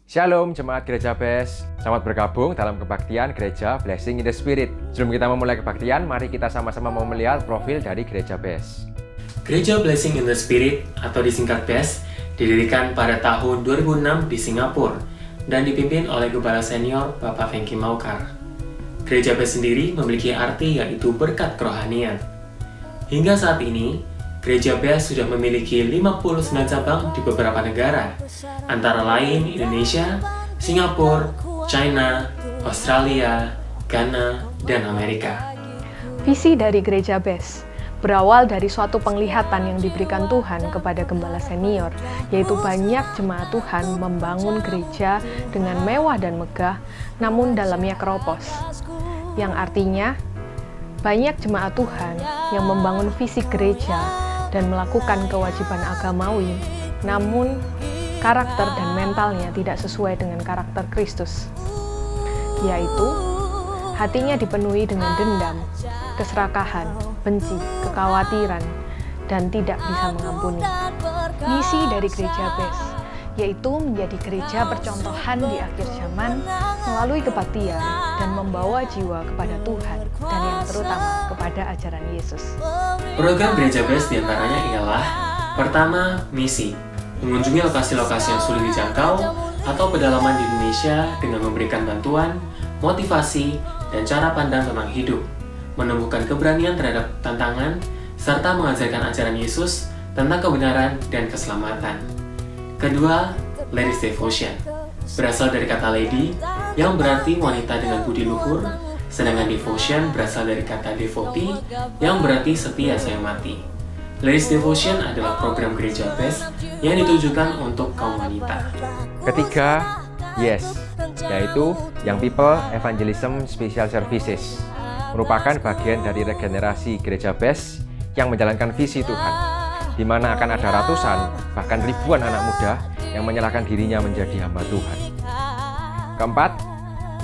Shalom Jemaat Gereja BES, selamat bergabung dalam kebaktian Gereja Blessing in the Spirit. Sebelum kita memulai kebaktian, mari kita sama-sama mau melihat profil dari Gereja BES. Gereja Blessing in the Spirit atau disingkat BES didirikan pada tahun 2006 di Singapura dan dipimpin oleh Gembala Senior Bapak Fengki Maukar. Gereja BES sendiri memiliki arti yaitu berkat kerohanian. Hingga saat ini, Gereja BES sudah memiliki 59 cabang di beberapa negara, antara lain Indonesia, Singapura, China, Australia, Ghana, dan Amerika. Visi dari Gereja BES berawal dari suatu penglihatan yang diberikan Tuhan kepada Gembala Senior, yaitu banyak jemaat Tuhan membangun gereja dengan mewah dan megah, namun dalamnya keropos. Yang artinya, banyak jemaat Tuhan yang membangun visi gereja dan melakukan kewajiban agamawi, namun karakter dan mentalnya tidak sesuai dengan karakter Kristus, yaitu hatinya dipenuhi dengan dendam, keserakahan, benci, kekhawatiran, dan tidak bisa mengampuni. Misi dari Gereja BES yaitu menjadi gereja percontohan di akhir zaman melalui kebaktian dan membawa jiwa kepada Tuhan dan yang terutama kepada ajaran Yesus. Program Gereja BES diantaranya ialah: pertama, misi, mengunjungi lokasi-lokasi yang sulit dijangkau atau pedalaman di Indonesia dengan memberikan bantuan, motivasi, dan cara pandang tentang hidup, menumbuhkan keberanian terhadap tantangan, serta mengajarkan ajaran Yesus tentang kebenaran dan keselamatan. Kedua, Ladies Devotion, berasal dari kata lady yang berarti wanita dengan budi luhur, sedangkan devotion berasal dari kata devotee yang berarti setia sayang mati. Ladies Devotion adalah program Gereja BES yang ditujukan untuk kaum wanita. Ketiga, Yes, yaitu Young People Evangelism Special Services, merupakan bagian dari regenerasi Gereja BES yang menjalankan visi Tuhan, di mana akan ada ratusan, bahkan ribuan anak muda yang menyerahkan dirinya menjadi hamba Tuhan. Keempat,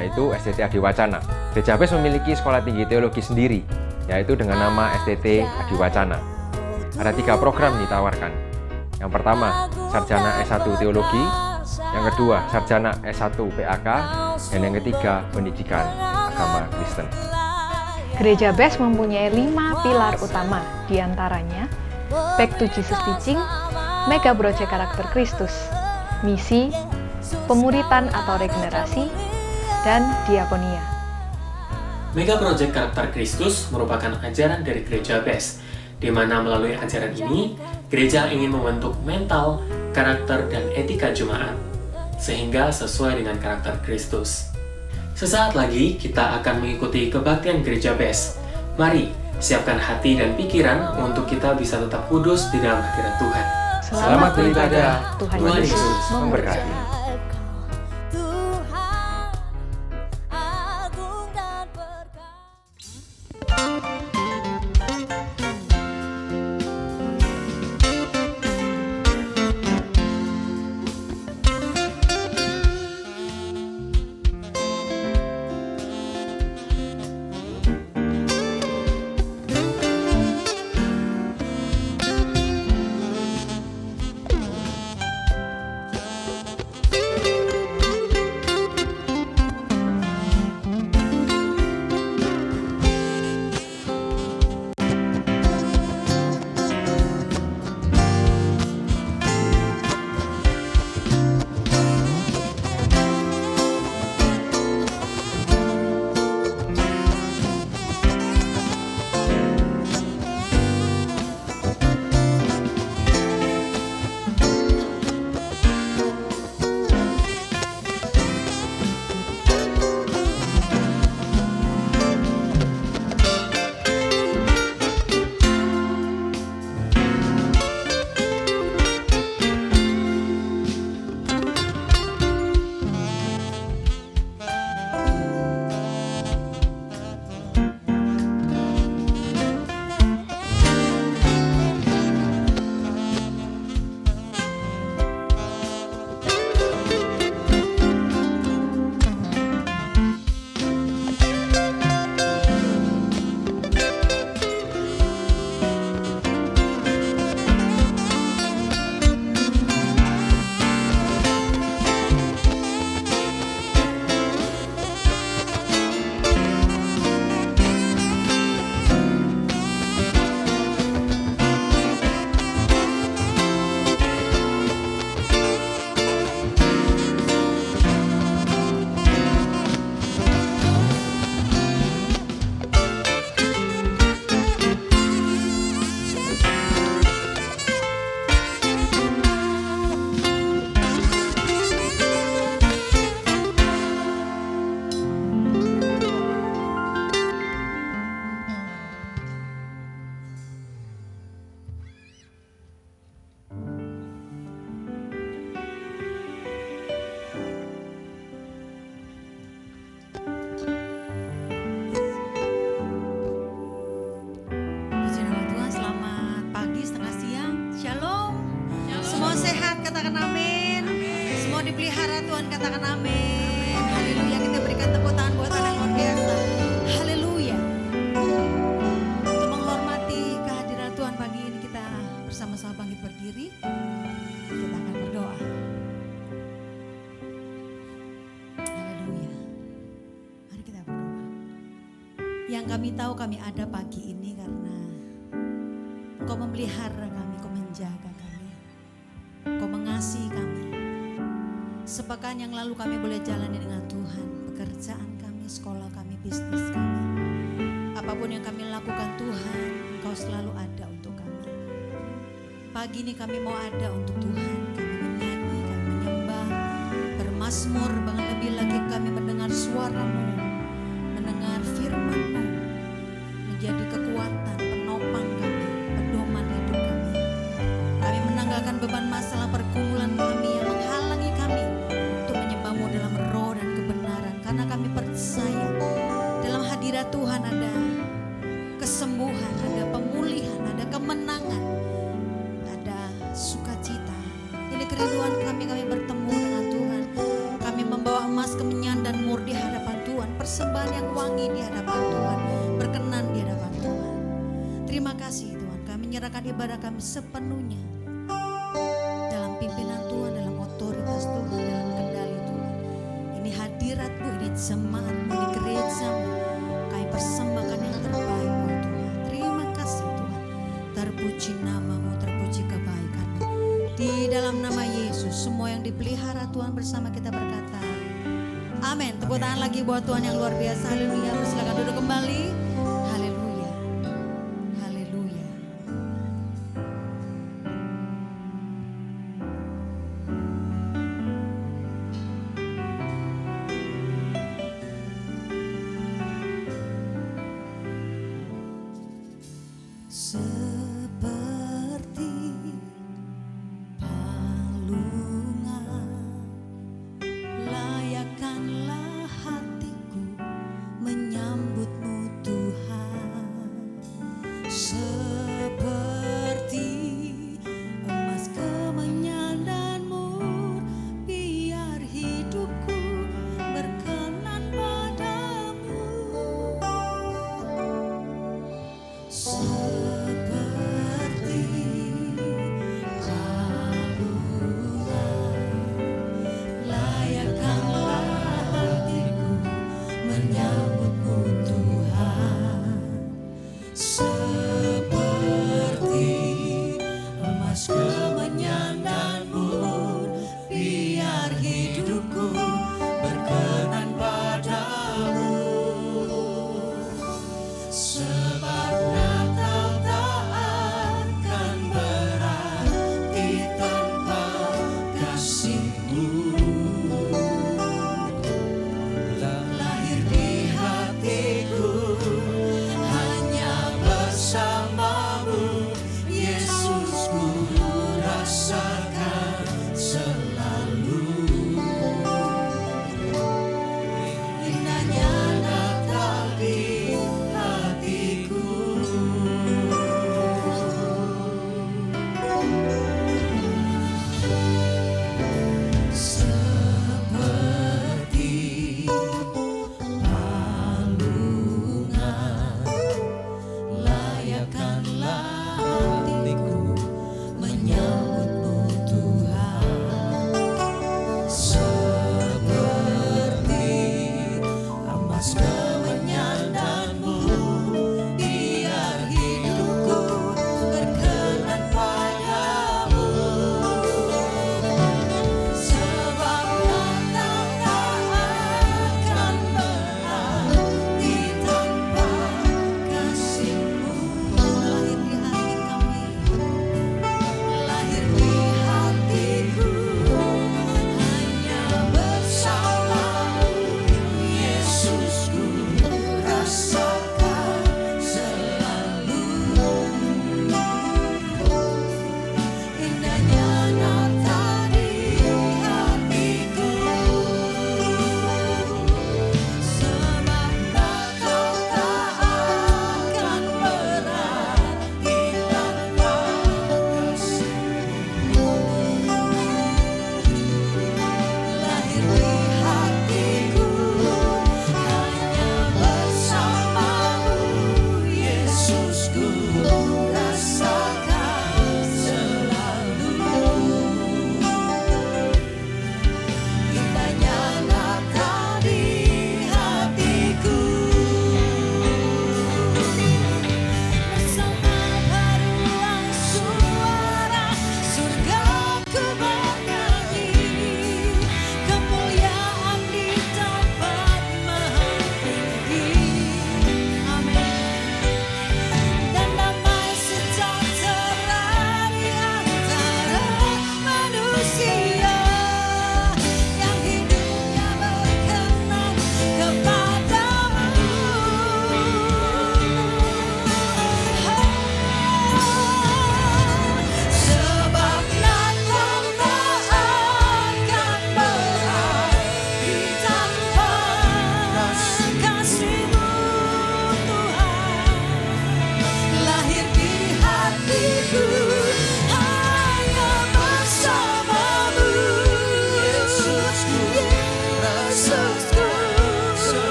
yaitu STT Adiwacana. Gereja BES memiliki sekolah tinggi teologi sendiri, yaitu dengan nama STT Adiwacana. Ada 3 program yang ditawarkan. Yang pertama, Sarjana S1 Teologi, yang kedua, Sarjana S1 PAK, dan yang ketiga, Pendidikan Agama Kristen. Gereja BES mempunyai 5 pilar utama, diantaranya Back to Jesus Teaching, Mega Project Karakter Kristus, Misi, Pemuritan atau Regenerasi, dan Diakonia. Mega Project Karakter Kristus merupakan ajaran dari Gereja BES, di mana melalui ajaran ini, gereja ingin membentuk mental, karakter, dan etika jemaat, sehingga sesuai dengan karakter Kristus. Sesaat lagi, kita akan mengikuti kebaktian Gereja BES. Mari, siapkan hati dan pikiran untuk kita bisa tetap kudus di dalam hadirat Tuhan. Selamat beribadah, Tuhan Yesus memberkati. katakan amin. Haleluya. Kita berikan tepuk tangan buat Tuhan yang luar biasa. Haleluya. Untuk menghormati kehadiran Tuhan pagi ini, kita bersama-sama bangkit berdiri. Kita akan berdoa. Haleluya. Mari kita berdoa. Yang kami tahu kami ada pagi ini karena Engkau memelihara kami, Engkau menjaga kami, Engkau mengasihi kami. Sepekan yang lalu kami boleh jalani dengan Tuhan, pekerjaan kami, sekolah kami, bisnis kami. Apapun yang kami lakukan Tuhan, Engkau selalu ada untuk kami. Pagi ini kami mau ada untuk Tuhan, kami menyanyi, kami menyembah, bermazmur, bahkan lebih lagi kami mendengar suara-Mu, mendengar firman-Mu, menjadi kekuatan, penopang kami, pedoman hidup kami. Kami menanggalkan beban masalah pergumulan kami yang menghalangi kami untuk menyembah-Mu dalam roh dan kebenaran. Karena kami percaya dalam hadirat Tuhan ada kesembuhan, ada pemulihan, ada kemenangan, ada sukacita. Ini kerinduan kami bertemu dengan Tuhan. Kami membawa emas, kemenyan dan mur di hadapan Tuhan, persembahan yang wangi di hadapan Tuhan, berkenan di hadapan Tuhan. Terima kasih Tuhan, kami menyerahkan ibadah kami sepenuhnya dalam pimpinan Tuhan, dalam otoritas Tuhan, dalam kendali Tuhan. Ini hadirat-Mu, ini jemaat-Mu, ini gereja-Mu. Kami persembahkan yang terbaik buat Tuhan. Terima kasih Tuhan. Terpuji nama-Mu, terpuji kebaikan-Mu. Di dalam nama Yesus, semua yang dipelihara Tuhan bersama kita berkata, amin. Tepuk tangan lagi buat Tuhan yang luar biasa. Haleluya. Silakan duduk kembali. Haleluya. Haleluya. Seperti palungan, layakkanlah hatiku menyambut-Mu Tuhan.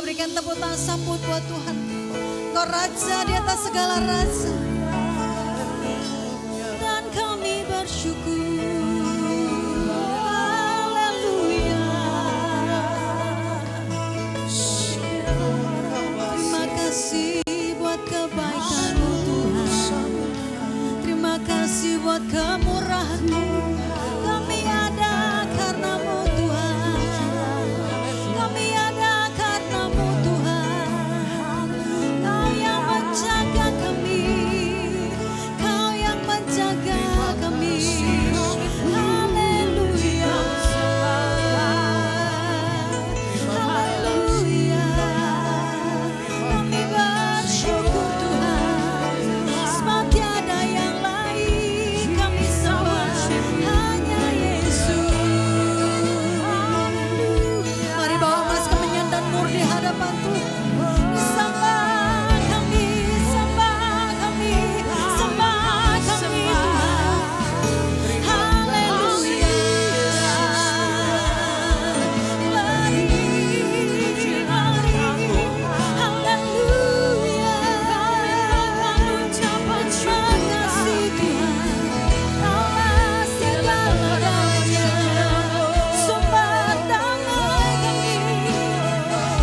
berikan tepuk tangan sambut buat Tuhan. Kau Raja di atas segala raja. Dan kami bersyukur. Haleluya. Terima kasih buat kebaikan-Mu Tuhan. Terima kasih buat kemurahan-Mu. Kami ada karena-Mu Tuhan. Kami ada karena-Mu Tuhan. Kau yang menjaga kami. Kau yang menjaga kami. Haleluya. Haleluya. Kami bersyukur Tuhan. Sebab tiada yang lain kami sembah, hanya Yesus. Mari bawa emas kemenyan dan murni hadapan Tuhan. Sembah kami, sembah kami, sembah kami Tuhan. Haleluya. Mari, haleluya. Terima kasih Tuhan. Kaulah segala-galanya. Sumber damai kami,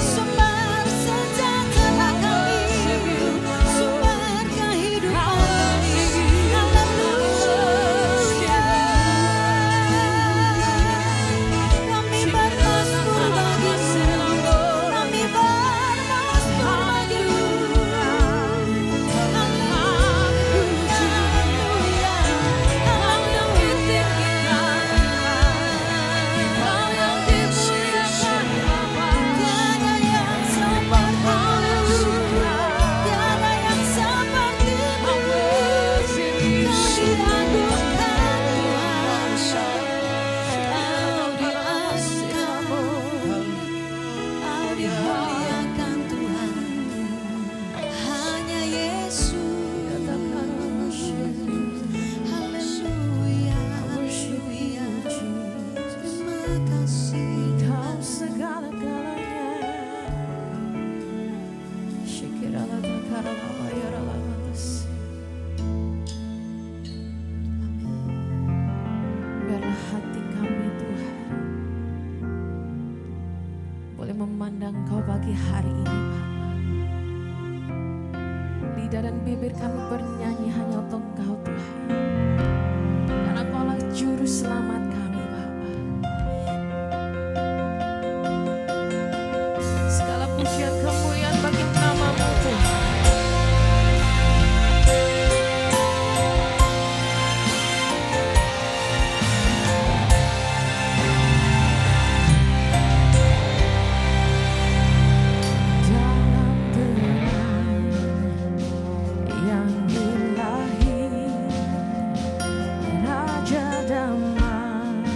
sumber sejahtera kami, sumber kehidupan kami. Haleluya. Kami bermasmur bagi-Mu. Kami bermasmur bagi-Mu. Hanya Yesus. Haleluya. Haleluya. Terima kasih Tuhan. Biarlah hati kami Tuhan boleh memandang Kau pagi hari ini Bapa. Lidah dan bibir kami bernyanyi hanya untuk Kau Tuhan, karena Kaulah juru selamat kami Bapa. Segala pujian kemuliaan bagi nama-Mu Tuhan. Dalam terang yang ilahi, Raja damai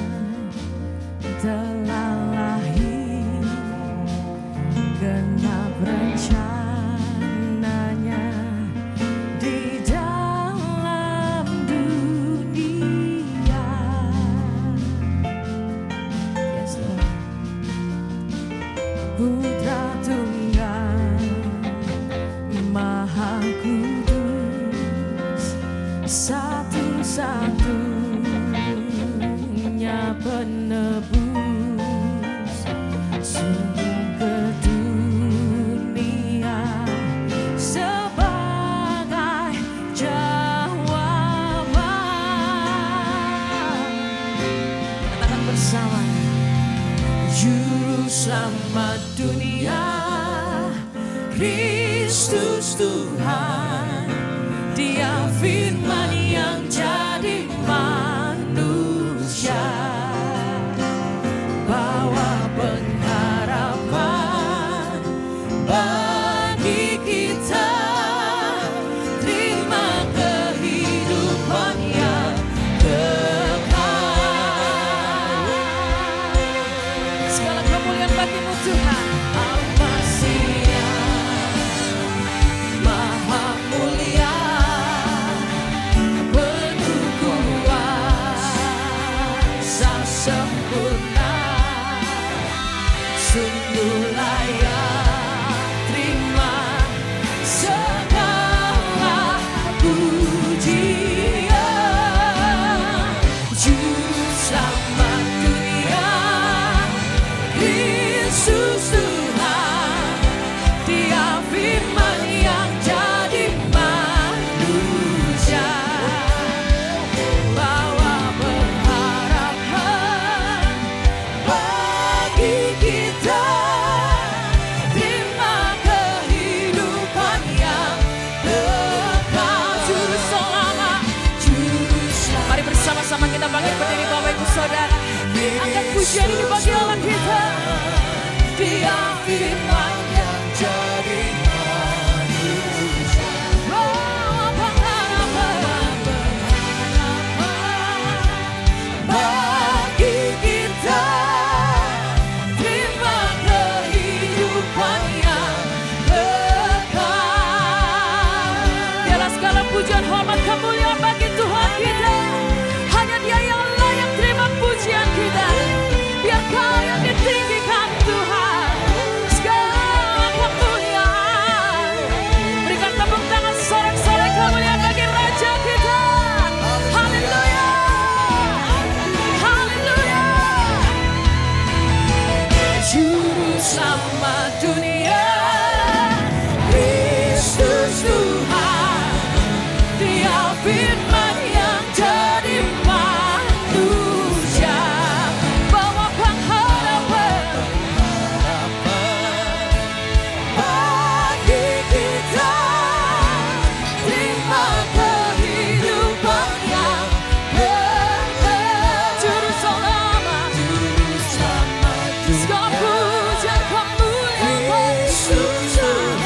telah lahir. Genap rencananya di dalam dunia. Yes, Lord. Putra Tunggal Maha Kudus, satu-satunya penebus sungguh ke dunia sebagai jawaban. Katakan bersama, Juru Selamat dunia, Kristus Tuhan. Dia firman yang jadi manusia, bawa pengharapan bagi kita. Terima kehidupan yang kekal. Segala kemuliaan bagi-Mu Tuhan. Al-Masih Maha Mulia, penuh kuasa sempurna, sungguh layak Angkat pujian ini bagi Allah kita. Dia firman yang jadi manusia. Bawa pengharapan bagi kita. Terima kehidupan yang kekal. Biarlah segala pujian, hormat, kemuliaan bagi Tuhan kita. Hanya Dia yang layak terima pujian kita. Biar Kau yang ditinggikan Tuhan. Segala kemuliaan. Berikan tepuk tangan sorak-sorai kemuliaan bagi Raja kita. Haleluya. Haleluya. Juru selamat dunia, Kristus Tuhan. Dia firman yang jadi manusia. Bawa pengharapan bagi kita. Terima kehidupan yang kekal. Juru selamat, segala pujian kemuliaan Yesus Tuhan.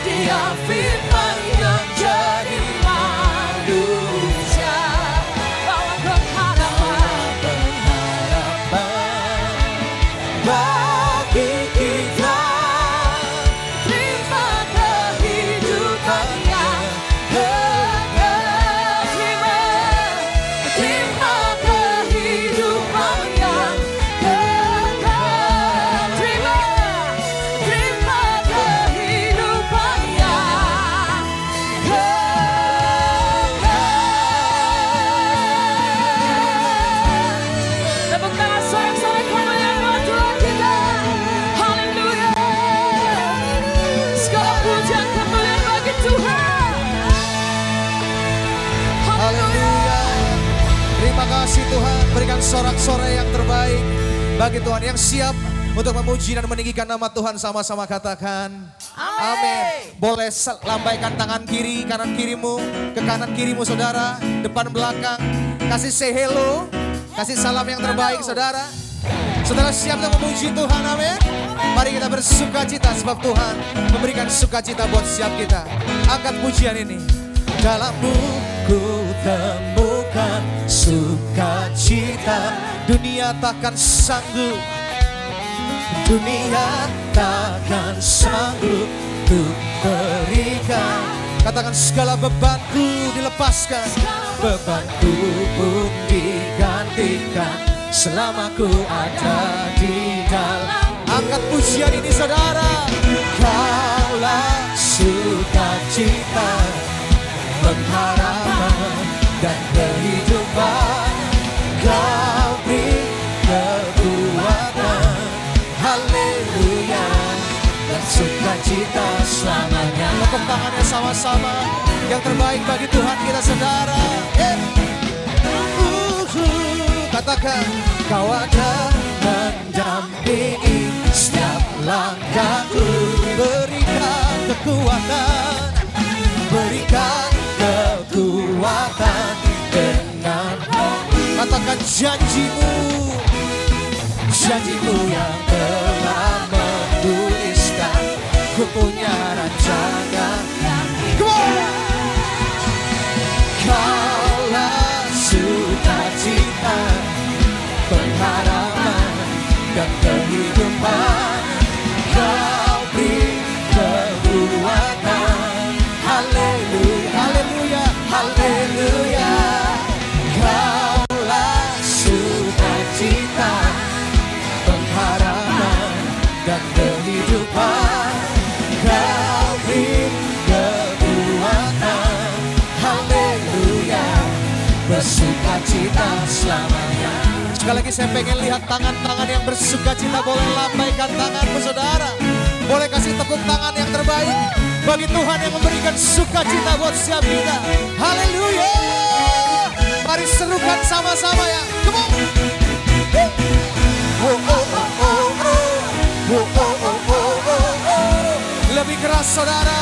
Dia firman yang jadi manusia. Bawa pengharapan bagi kita. Terima kehidupan yang kekal. Terima kehidupan yang kekal. Terima kehidupan yang kekal. Tepuk tangan sorak-sorai kemuliaan buat Tuhan kita. Haleluya. Segala pujian kemuliaan bagi Tuhan. Haleluya. Terima kasih Tuhan, berikan sorak-sorai yang terbaik bagi Tuhan. Yang siap untuk memuji dan meninggikan nama Tuhan sama-sama katakan amin. Boleh lambaikan tangan kiri, kanan kirimu, ke kanan kirimu saudara, depan belakang. Kasih say hello, kasih salam yang terbaik saudara. Saudara siap untuk memuji Tuhan, amin. Mari kita bersukacita sebab Tuhan memberikan sukacita buat setiap kita. Angkat pujian ini. Dalammu ku temukan sukacita, dunia takkan sanggup, dunia takkan sanggup untuk berikan. Katakan segala bebanku dilepaskan, bebanku pun digantikan selama ku ada di dalam. Angkat pujian ini saudara. Kaulah sukacita, pengharapan dan kehidupan. Kau beri kekuatan, haleluya, dan sukacita selamanya. Tepuk tangannya sama-sama. Yang terbaik bagi Tuhan kita saudara. Katakan kau ada mendampingi setiap langkahku. Berikan kekuatan, berikan kekuatan dengan katakan janjimu, janjimu yang telah menuliskan. Ku punya rancangan. Kaulah sukacita, pengharapan dan kehidupan. Kau beri kekuatan, haleluya, haleluya, haleluya. Kaulah sukacita, pengharapan dan kehidupan. Kau beri kekuatan, haleluya, bersukacita selamanya. Sekali lagi saya pengen lihat tangan-tangan yang bersukacita. Boleh lambaikan tanganmu saudara. Boleh kasih tepuk tangan yang terbaik bagi Tuhan yang memberikan sukacita buat setiap kita. Haleluya. Mari serukan sama-sama ya. Come on. Oh, oh, oh, oh, oh. Oh, oh, oh, oh, oh, oh. Lebih keras saudara.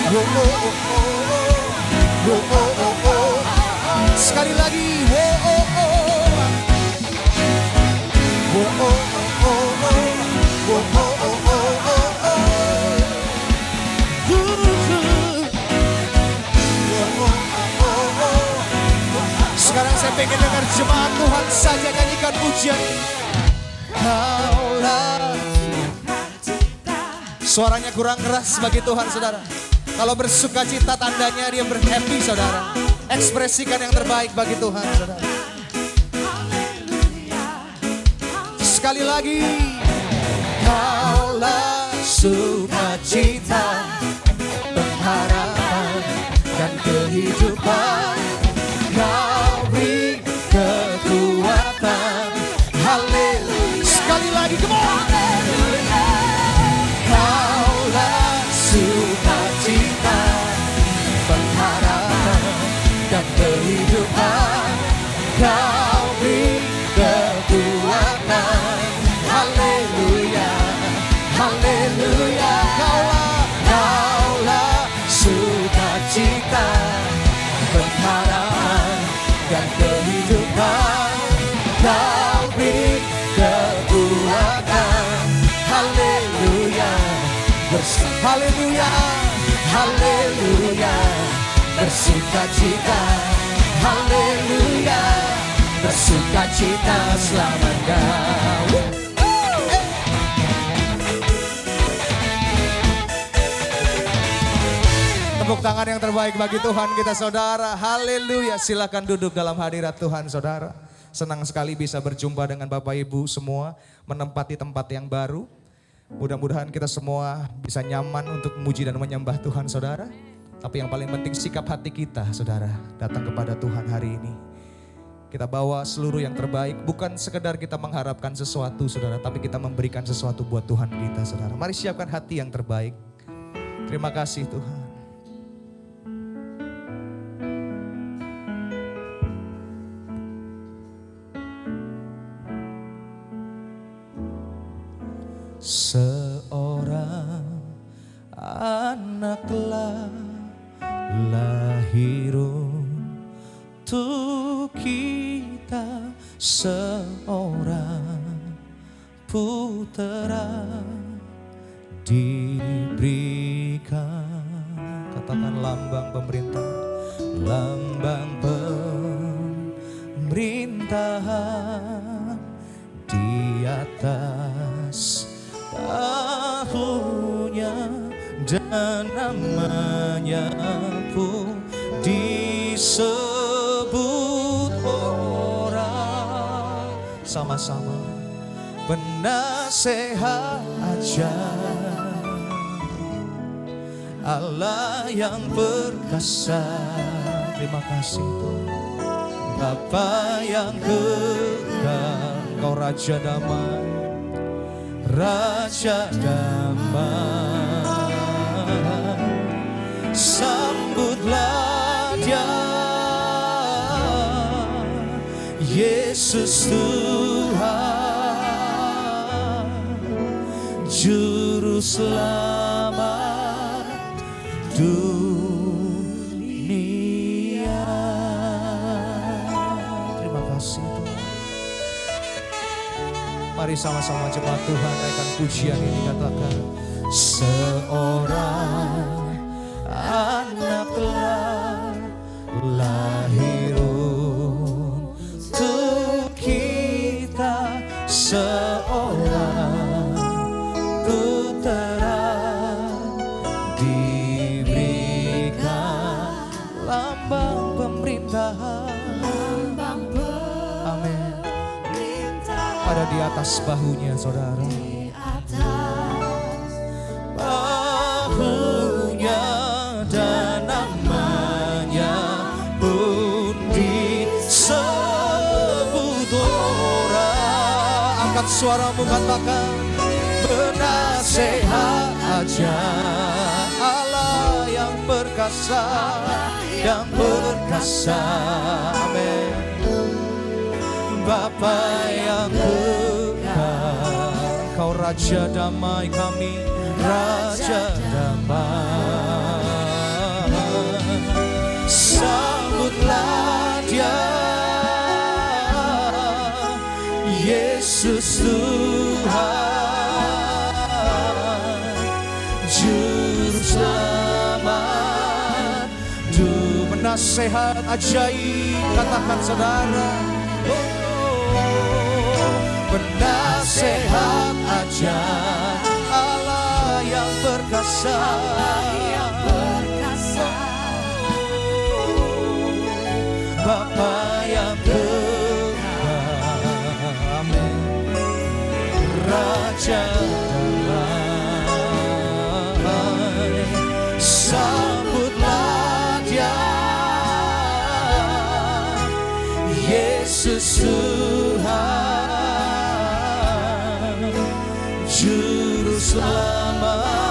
Oh, oh, oh, oh, oh. Oh, oh, oh, oh. Sekali lagi. Oh, dengar jemaat Tuhan saja nyanyikan pujian ini. Kaulah. Suaranya kurang keras bagi Tuhan saudara. Kalau bersuka cita tandanya dia berhappy saudara. Ekspresikan yang terbaik bagi Tuhan saudara. Sekali lagi. Kaulah sukacita, pengharapan dan kehidupan. Kau beri kekuatan. Haleluya. Sekali lagi, come on. Kaulah sukacita, pengharapan dan kehidupan. Kau beri kekuatan. Haleluya, haleluya. Kaulah sukacita, pengharapan dan kehidupan. Kau beri kekuatan. Haleluya, haleluya, haleluya. Bersukacita, haleluya. Bersukacita selamat kau. Tepuk tangan yang terbaik bagi Tuhan kita saudara. Haleluya. Silakan duduk dalam hadirat Tuhan saudara. Senang sekali bisa berjumpa dengan Bapak Ibu semua. Menempati tempat yang baru. Mudah-mudahan kita semua bisa nyaman untuk memuji dan menyembah Tuhan saudara. Tapi yang paling penting sikap hati kita saudara. Datang kepada Tuhan hari ini. Kita bawa seluruh yang terbaik. Bukan sekedar kita mengharapkan sesuatu saudara. Tapi kita memberikan sesuatu buat Tuhan kita saudara. Mari siapkan hati yang terbaik. Terima kasih Tuhan. Seorang anak telah lahir untuk kita, seorang putera diberikan. Katakan lambang pemerintah, lambang pemerintahan di atas bahunya, dan namanya pun disebut orang. Sama-sama penasehat ajaib, Allah yang perkasa. Terima kasih Bapa yang kekal, Kau Raja Damai, Raja Damai. Sambutlah Dia, Yesus Tuhan, Juru Selamat dunia. Terima kasih Tuhan. Mari sama-sama jemaat Tuhan naikkan pujian ini, katakan seorang anak telah lahir untuk kita, seorang putera diberikan lambang pemerintahan. Amin. Ada di atas bahunya saudara. Bahunya dan namanya pun disebut orang. Angkat suaramu katakan penasehat aja, Allah yang perkasa, yang perkasa. Amin. Bapa yang kekal, Kau Raja Damai kami, Raja Damai. Sambutlah Dia, Yesus Tuhan, Juru Selamat, penasehat ajaib. Katakan saudara, Penasehat ajar, Allah yang perkasa, Bapa yang berdamai, Raja damai, sambutlah Dia, Yesus Tuhan, Juru Selamat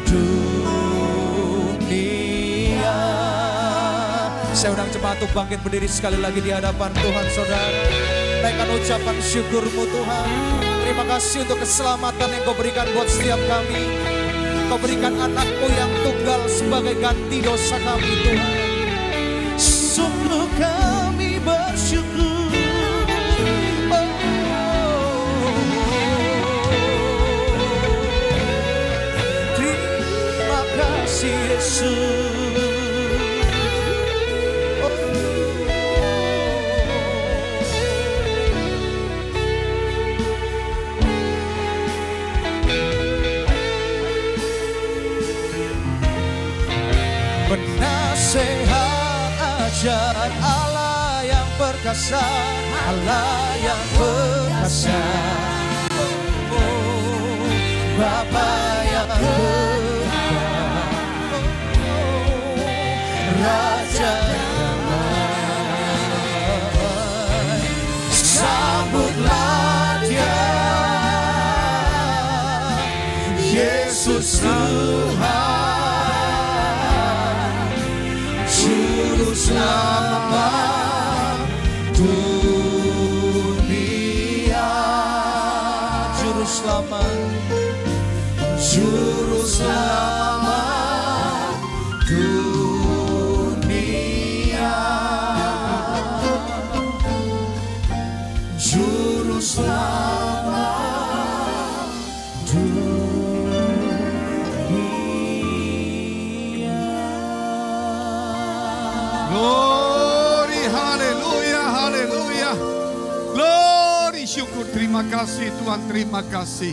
dunia. Saya undang jemaat untuk bangkit berdiri sekali lagi di hadapan Tuhan, saudara. Naikkan ucapan syukur-Mu Tuhan. Terima kasih untuk keselamatan yang Kau berikan buat setiap kami. Kau berikan anak-Mu yang tunggal sebagai ganti dosa kami, Tuhan. Sungguh kami bersyukur. Terima kasih Yesus. Penasehat ajar, Allah yang perkasa, Allah yang perkasa, Bapa yang berdamai, Raja damai, sambutlah Dia, Yesus Tuhan, Juru Selamat dunia. Juru Selamat, Juru Selamat dunia. Juru Selamat Glory, haleluya, haleluya. Glory, syukur, terima kasih Tuhan, terima kasih.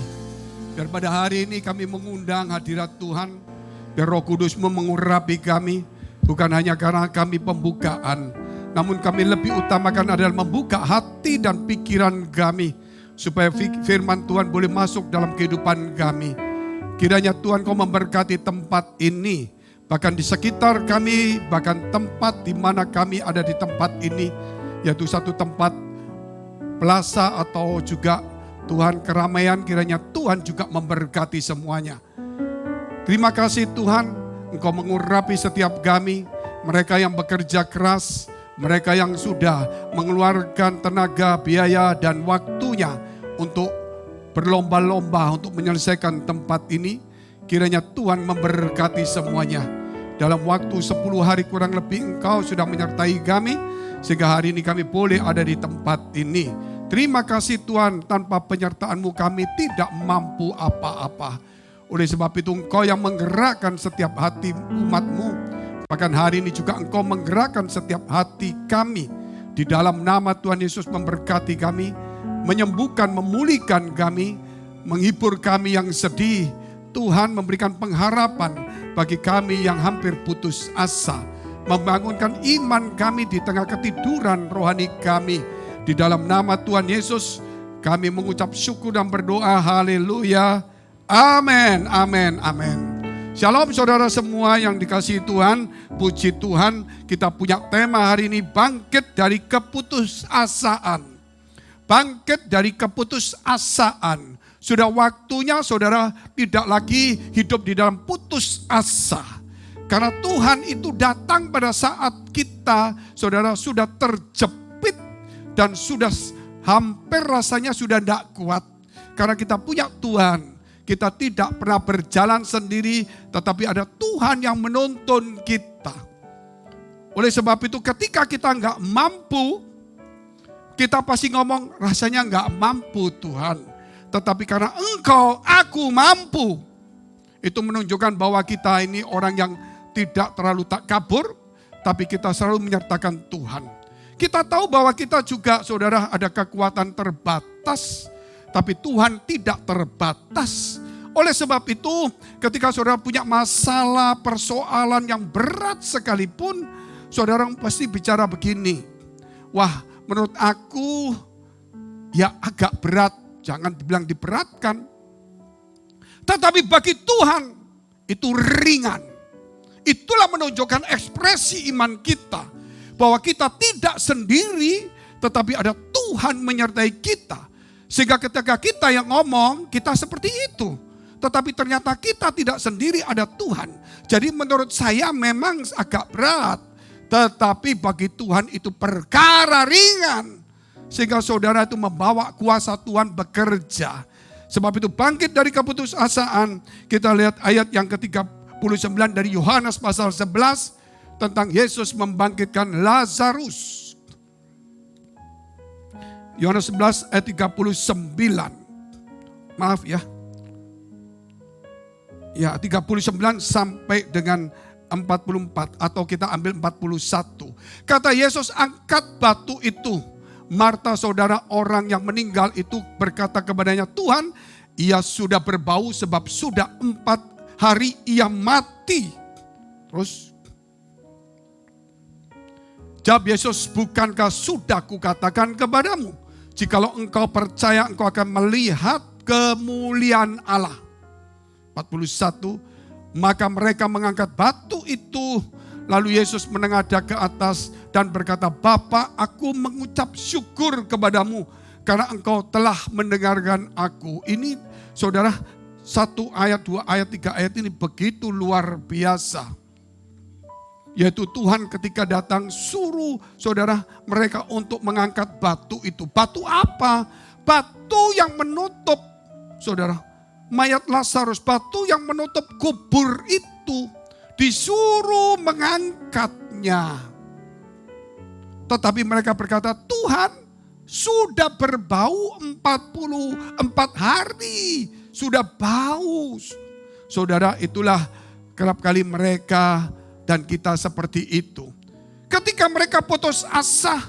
Dan pada hari ini kami mengundang hadirat Tuhan. Biar Roh Kudus-Mu mengurapi kami. Bukan hanya karena kami pembukaan. Namun kami lebih utamakan adalah membuka hati dan pikiran kami. Supaya firman Tuhan boleh masuk dalam kehidupan kami. Kiranya Tuhan Kau memberkati tempat ini. Bahkan di sekitar kami, bahkan tempat di mana kami ada di tempat ini, yaitu satu tempat plaza atau juga Tuhan keramaian, kiranya Tuhan juga memberkati semuanya. Terima kasih Tuhan, Engkau mengurapi setiap kami, mereka yang bekerja keras, mereka yang sudah mengeluarkan tenaga, biaya dan waktunya untuk berlomba-lomba untuk menyelesaikan tempat ini. Kiranya Tuhan memberkati semuanya. Dalam waktu 10 hari kurang lebih Engkau sudah menyertai kami. Sehingga hari ini kami boleh ada di tempat ini. Terima kasih Tuhan, tanpa penyertaan-Mu kami tidak mampu apa-apa. Oleh sebab itu Engkau yang menggerakkan setiap hati umat-Mu. Bahkan hari ini juga Engkau menggerakkan setiap hati kami. Di dalam nama Tuhan Yesus memberkati kami. Menyembuhkan, memulihkan kami. Menghibur kami yang sedih. Tuhan memberikan pengharapan bagi kami yang hampir putus asa. Membangunkan iman kami di tengah ketiduran rohani kami. Di dalam nama Tuhan Yesus kami mengucap syukur dan berdoa. Haleluya. Amin, amin, amin. Shalom saudara semua yang dikasihi Tuhan. Puji Tuhan, kita punya tema hari ini, bangkit dari keputusasaan. Bangkit dari keputusasaan. Sudah waktunya saudara tidak lagi hidup di dalam putus asa. Karena Tuhan itu datang pada saat kita saudara sudah terjepit dan sudah hampir rasanya sudah tidak kuat. Karena kita punya Tuhan. Kita tidak pernah berjalan sendiri, tetapi ada Tuhan yang menuntun kita. Oleh sebab itu ketika kita nggak mampu, kita pasti ngomong rasanya nggak mampu Tuhan. Tetapi karena Engkau, aku mampu. Itu menunjukkan bahwa kita ini orang yang tidak terlalu tak kabur, tapi kita selalu menyertakan Tuhan. Kita tahu bahwa kita juga saudara ada kekuatan terbatas, tapi Tuhan tidak terbatas. Oleh sebab itu ketika saudara punya masalah, persoalan yang berat sekalipun, saudara pasti bicara begini, wah menurut aku ya agak berat, jangan dibilang diberatkan. Tetapi bagi Tuhan itu ringan. Itulah menunjukkan ekspresi iman kita. Bahwa kita tidak sendiri, tetapi ada Tuhan menyertai kita. Sehingga ketika kita yang ngomong, kita seperti itu. Tetapi ternyata kita tidak sendiri, ada Tuhan. Jadi menurut saya memang agak berat. Tetapi bagi Tuhan itu perkara ringan. Sehingga saudara itu membawa kuasa Tuhan bekerja. Sebab itu bangkit dari keputusasaan. Kita lihat ayat yang ke-39 dari Yohanes pasal 11. Tentang Yesus membangkitkan Lazarus. Yohanes 11 ayat 39. Maaf ya. Ya 39 sampai dengan 44 atau kita ambil 41. Kata Yesus, angkat batu itu. Marta saudara orang yang meninggal itu berkata kepadanya, Tuhan, ia sudah berbau sebab sudah 4 hari ia mati. Terus jawab Yesus, bukankah sudah kukatakan kepadamu, jikalau engkau percaya engkau akan melihat kemuliaan Allah. 41, maka mereka mengangkat batu itu, lalu Yesus menengadah ke atas dan berkata, Bapa, aku mengucap syukur kepadamu karena engkau telah mendengarkan aku. Ini saudara, 1 ayat, 2 ayat, 3 ayat ini begitu luar biasa. Yaitu Tuhan ketika datang suruh saudara mereka untuk mengangkat batu itu. Batu apa? Batu yang menutup saudara mayat Lazarus. Batu yang menutup kubur itu. Disuruh mengangkatnya. Tetapi mereka berkata, Tuhan sudah berbau 44 hari. Sudah bau. Saudara, itulah kerap kali mereka dan kita seperti itu. Ketika mereka putus asa,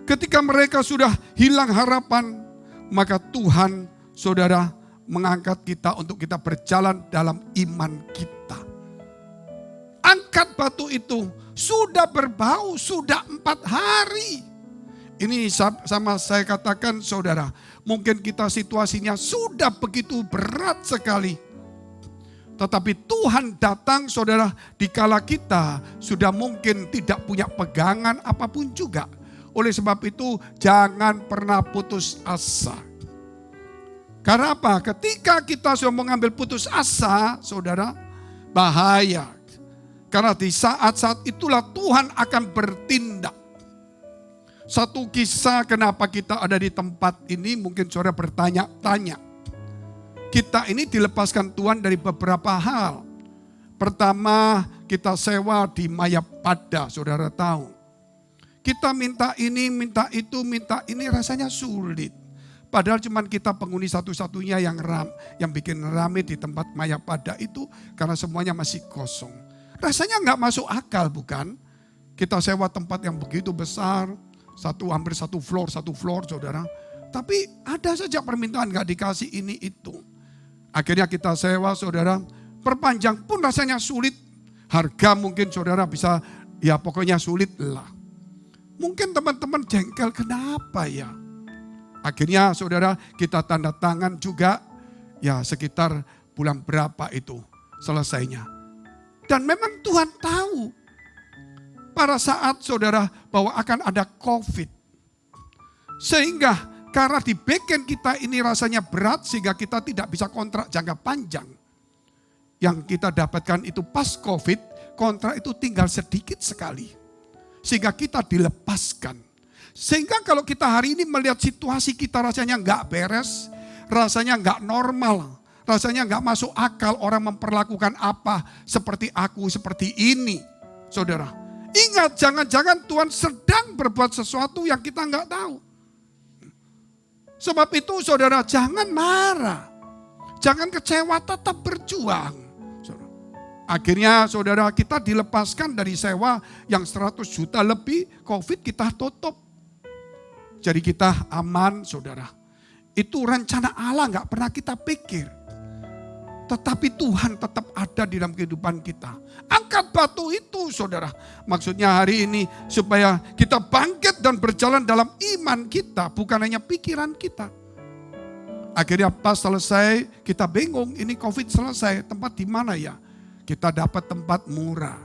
ketika mereka sudah hilang harapan, maka Tuhan saudara mengangkat kita untuk kita berjalan dalam iman kita. Angkat batu itu, sudah berbau, sudah 4 hari. Ini sama saya katakan saudara, mungkin kita situasinya sudah begitu berat sekali. Tetapi Tuhan datang saudara dikala kita sudah mungkin tidak punya pegangan apapun juga. Oleh sebab itu jangan pernah putus asa. Karena apa? Ketika kita sudah mengambil putus asa saudara, bahaya. Karena di saat-saat itulah Tuhan akan bertindak. Satu kisah kenapa kita ada di tempat ini mungkin saudara bertanya-tanya. Kita ini dilepaskan Tuhan dari beberapa hal. Pertama, kita sewa di Mayapada, saudara tahu. Kita minta ini, minta itu, minta ini rasanya sulit. Padahal cuma kita penghuni satu-satunya yang bikin rame di tempat Mayapada itu karena semuanya masih kosong. Rasanya nggak masuk akal bukan? Kita sewa tempat yang begitu besar, hampir satu floor saudara. Tapi ada saja permintaan nggak dikasih ini itu. Akhirnya kita sewa saudara, perpanjang pun rasanya sulit. Harga mungkin saudara bisa, ya pokoknya sulit lah. Mungkin teman-teman jengkel, kenapa ya? Akhirnya saudara kita tanda tangan juga, ya sekitar bulan berapa itu selesainya. Dan memang Tuhan tahu pada saat saudara bahwa akan ada COVID. Sehingga karena di backend kita ini rasanya berat sehingga kita tidak bisa kontrak jangka panjang. Yang kita dapatkan itu pas COVID, kontrak itu tinggal sedikit sekali. Sehingga kita dilepaskan. Sehingga kalau kita hari ini melihat situasi kita rasanya nggak beres, rasanya nggak normal, rasanya nggak masuk akal orang memperlakukan apa seperti aku, seperti ini. Saudara, ingat jangan-jangan Tuhan sedang berbuat sesuatu yang kita nggak tahu. Sebab itu saudara jangan marah. Jangan kecewa, tetap berjuang. Akhirnya saudara kita dilepaskan dari sewa yang 100 juta lebih, COVID kita tutup. Jadi kita aman saudara. Itu rencana Allah gak pernah kita pikir. Tetapi Tuhan tetap ada di dalam kehidupan kita. Angkat batu itu saudara. Maksudnya hari ini supaya kita bangkit dan berjalan dalam iman kita. Bukan hanya pikiran kita. Akhirnya pas selesai kita bingung, ini COVID selesai, tempat di mana ya? Kita dapat tempat murah.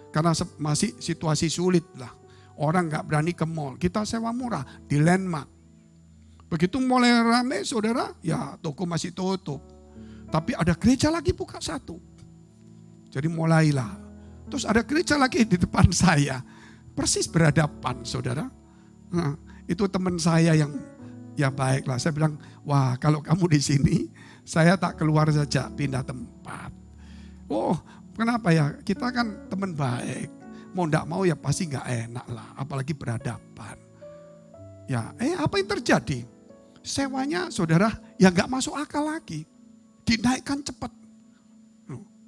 Karena masih situasi sulit lah. Orang gak berani ke mall. Kita sewa murah di Landmark. Begitu mulai rame saudara, ya toko masih tutup. Tapi ada gereja lagi buka satu. Jadi mulailah. Terus ada gereja lagi di depan saya. Persis berhadapan saudara. Nah, itu teman saya yang ya baiklah. Saya bilang, wah kalau kamu di sini, saya tak keluar saja, pindah tempat. Oh kenapa ya, kita kan teman baik. Mau enggak mau ya pasti enggak enak lah. Apalagi berhadapan. Ya apa yang terjadi? Sewanya saudara ya enggak masuk akal lagi. Dinaikkan cepat.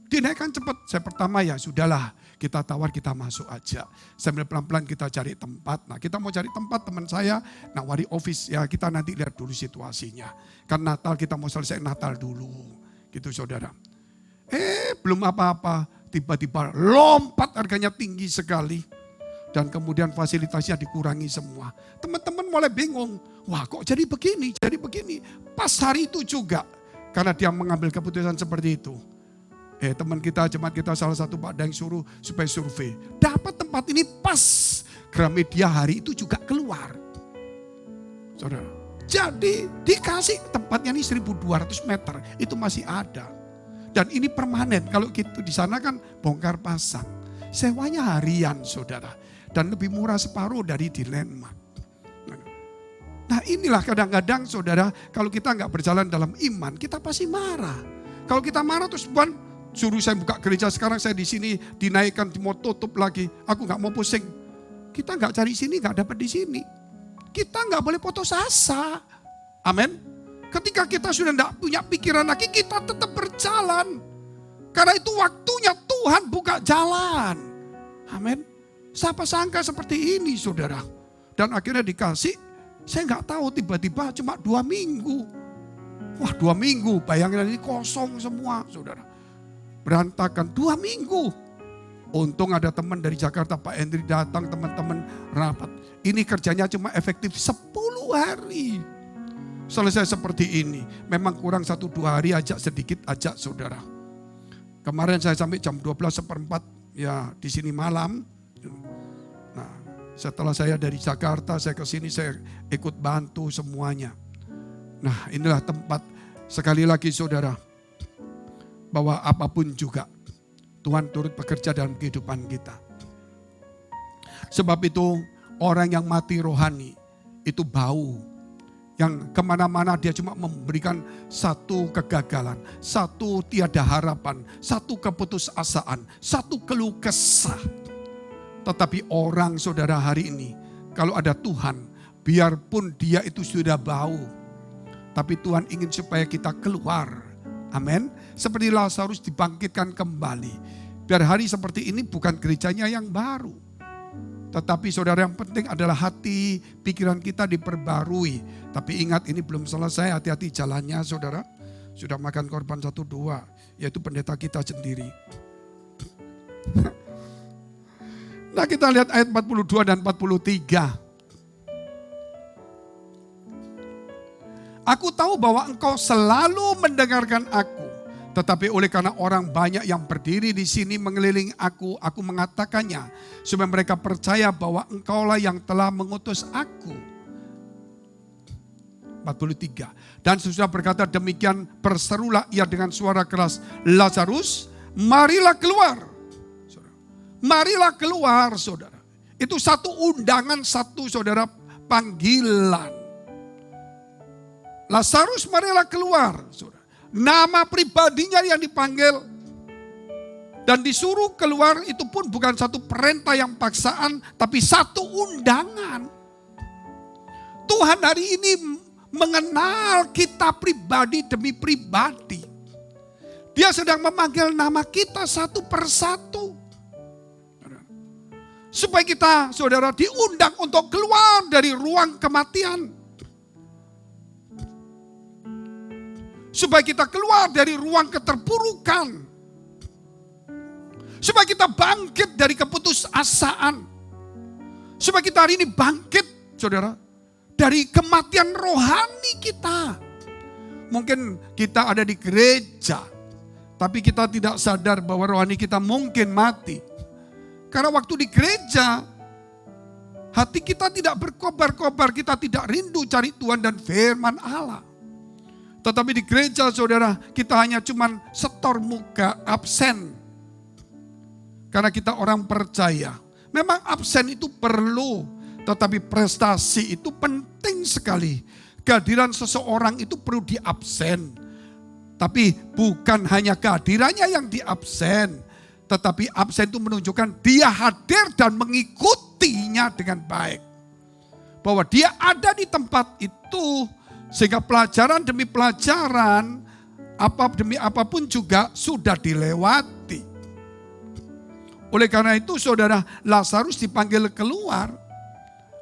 Dinaikkan cepat. Saya pertama ya sudahlah, kita tawar, kita masuk aja. Sambil pelan-pelan kita cari tempat. Nah kita mau cari tempat, teman saya nawari office. Ya kita nanti lihat dulu situasinya. Kan Natal kita mau selesai Natal dulu. Gitu saudara. Belum apa-apa. Tiba-tiba lompat harganya tinggi sekali. Dan kemudian fasilitasnya dikurangi semua. Teman-teman mulai bingung. Wah kok jadi begini, jadi begini. Pas hari itu juga. Karena dia mengambil keputusan seperti itu. Teman kita, jemaat kita salah satu Pak Daeng suruh supaya survei. Dapat tempat ini pas. Gramedia hari itu juga keluar. Saudara. Jadi dikasih tempatnya ini 1.200 meter. Itu masih ada. Dan ini permanen. Kalau gitu di sana kan bongkar pasang. Sewanya harian saudara. Dan lebih murah separuh dari di Landmark. Nah inilah kadang-kadang saudara, kalau kita nggak berjalan dalam iman, kita pasti marah. Kalau kita marah terus Tuhan suruh saya buka gereja, sekarang saya di sini dinaikkan, mau tutup lagi. Aku nggak mau pusing. Kita nggak cari sini, nggak dapat di sini. Kita nggak boleh putus asa. Amin. Ketika kita sudah nggak punya pikiran lagi, kita tetap berjalan. Karena itu waktunya Tuhan buka jalan. Amin. Siapa sangka seperti ini saudara. Dan akhirnya dikasih. Saya nggak tahu tiba-tiba cuma 2 minggu. Wah 2 minggu, bayangin ini kosong semua saudara. Berantakan 2 minggu. Untung ada teman dari Jakarta, Pak Hendri datang, teman-teman rapat. Ini kerjanya cuma efektif 10 hari. Selesai seperti ini. Memang kurang 1-2 hari ajak sedikit, ajak saudara. Kemarin saya sampai jam 12:15 ya di sini malam. Nah setelah saya dari Jakarta, saya ke sini, saya ikut bantu semuanya. Nah inilah tempat, sekali lagi saudara, bahwa apapun juga, Tuhan turut bekerja dalam kehidupan kita. Sebab itu, orang yang mati rohani, itu bau. Yang kemana-mana dia cuma memberikan satu kegagalan, satu tiada harapan, satu keputusasaan, satu keluh kesah. Tetapi orang saudara hari ini, kalau ada Tuhan, biarpun dia itu sudah bau, tapi Tuhan ingin supaya kita keluar. Amin. Seperti Lazarus dibangkitkan kembali. Biar hari seperti ini bukan gerejanya yang baru. Tetapi saudara yang penting adalah hati, pikiran kita diperbarui. Tapi ingat ini belum selesai, hati-hati jalannya saudara. Sudah makan korban 1-2, yaitu pendeta kita sendiri. Nah kita lihat ayat 42 dan 43. Aku tahu bahwa engkau selalu mendengarkan aku. Tetapi oleh karena orang banyak yang berdiri di sini mengelilingi aku mengatakannya. Supaya mereka percaya bahwa engkaulah yang telah mengutus aku. 43. Dan sesudah berkata demikian, berserulah ia dengan suara keras, Lazarus, marilah keluar. Marilah keluar saudara. Itu satu undangan, satu saudara panggilan. Lazarus marilah keluar saudara. Nama pribadinya yang dipanggil. Dan disuruh keluar itu pun bukan satu perintah yang paksaan. Tapi satu undangan. Tuhan hari ini mengenal kita pribadi demi pribadi. Dia sedang memanggil nama kita satu persatu. Supaya kita, saudara, diundang untuk keluar dari ruang kematian. Supaya kita keluar dari ruang keterpurukan. Supaya kita bangkit dari keputusasaan. Supaya kita hari ini bangkit, saudara, dari kematian rohani kita. Mungkin kita ada di gereja, tapi kita tidak sadar bahwa rohani kita mungkin mati. Karena waktu di gereja, hati kita tidak berkobar-kobar, kita tidak rindu cari Tuhan dan firman Allah. Tetapi di gereja, saudara, kita hanya cuman setor muka, absen. Karena kita orang percaya. Memang absen itu perlu, tetapi prestasi itu penting sekali. Kehadiran seseorang itu perlu diabsen. Tapi bukan hanya kehadirannya yang diabsen. Tetapi absen itu menunjukkan dia hadir dan mengikutinya dengan baik. Bahwa dia ada di tempat itu. Sehingga pelajaran demi pelajaran, demi apapun juga sudah dilewati. Oleh karena itu saudara, Lazarus dipanggil keluar.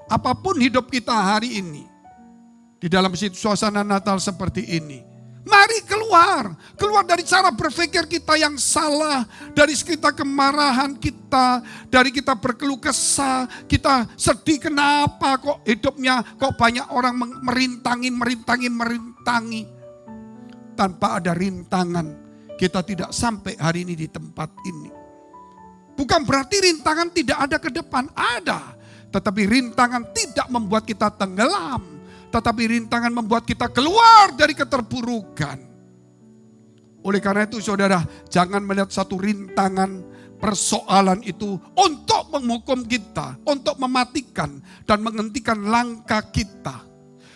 Apapun hidup kita hari ini. Di dalam suasana Natal seperti ini. Mari keluar. Keluar dari cara berpikir kita yang salah. Dari kita kemarahan kita. Dari kita berkeluh kesah. Kita sedih kenapa kok hidupnya. Kok banyak orang merintangi. Tanpa ada rintangan. Kita tidak sampai hari ini di tempat ini. Bukan berarti rintangan tidak ada ke depan. Ada. Tetapi rintangan tidak membuat kita tenggelam. Tetapi rintangan membuat kita keluar dari keterpurukan. Oleh karena itu saudara, jangan melihat satu rintangan persoalan itu untuk menghukum kita, untuk mematikan dan menghentikan langkah kita.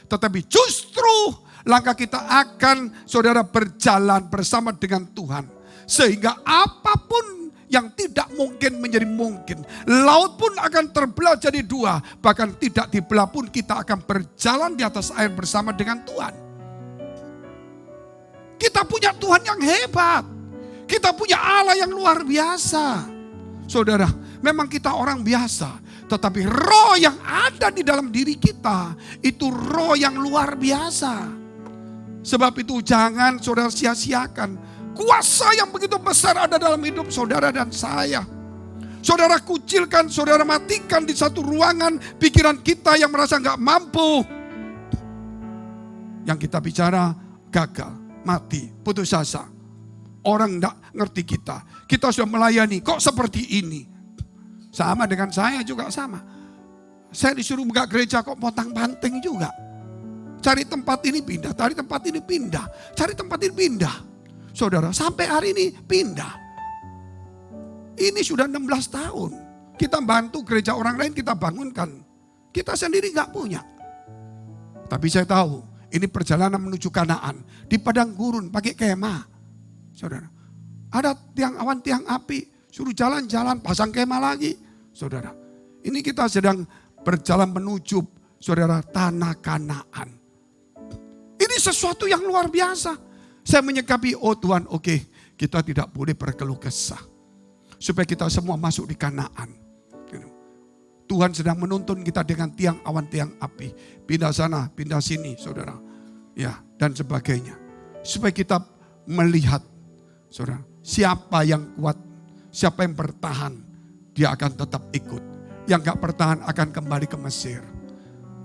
Tetapi justru langkah kita akan saudara berjalan bersama dengan Tuhan. Sehingga apapun yang tidak mungkin menjadi mungkin. Laut pun akan terbelah jadi dua. Bahkan tidak dibelah pun kita akan berjalan di atas air bersama dengan Tuhan. Kita punya Tuhan yang hebat. Kita punya Allah yang luar biasa. Saudara, memang kita orang biasa. Tetapi roh yang ada di dalam diri kita, itu roh yang luar biasa. Sebab itu jangan saudara sia-siakan. Kuasa yang begitu besar ada dalam hidup saudara dan saya. Saudara kucilkan, saudara matikan di satu ruangan pikiran kita yang merasa gak mampu. Yang kita bicara gagal, mati, putus asa. Orang gak ngerti kita. Kita sudah melayani, kok seperti ini? Sama dengan saya juga sama. Saya disuruh buka gereja kok potang-panting juga. Cari tempat ini pindah, cari tempat ini pindah, cari tempat ini pindah. Saudara, sampai hari ini pindah. Ini sudah 16 tahun. Kita bantu gereja orang lain, kita bangunkan. Kita sendiri gak punya. Tapi saya tahu, ini perjalanan menuju Kanaan. Di padang gurun, pakai kemah. Saudara, ada tiang awan, tiang api. Suruh jalan-jalan, pasang kemah lagi. Saudara, ini kita sedang berjalan menuju, saudara, tanah Kanaan. Ini sesuatu yang luar biasa. Saya menyikapi, oh Tuhan, oke, kita tidak boleh berkeluh kesah. Supaya kita semua masuk di Kanaan. Tuhan sedang menuntun kita dengan tiang awan, tiang api. Pindah sana, pindah sini, saudara. Ya, dan sebagainya. Supaya kita melihat, saudara, siapa yang kuat, siapa yang bertahan, dia akan tetap ikut. Yang gak bertahan akan kembali ke Mesir.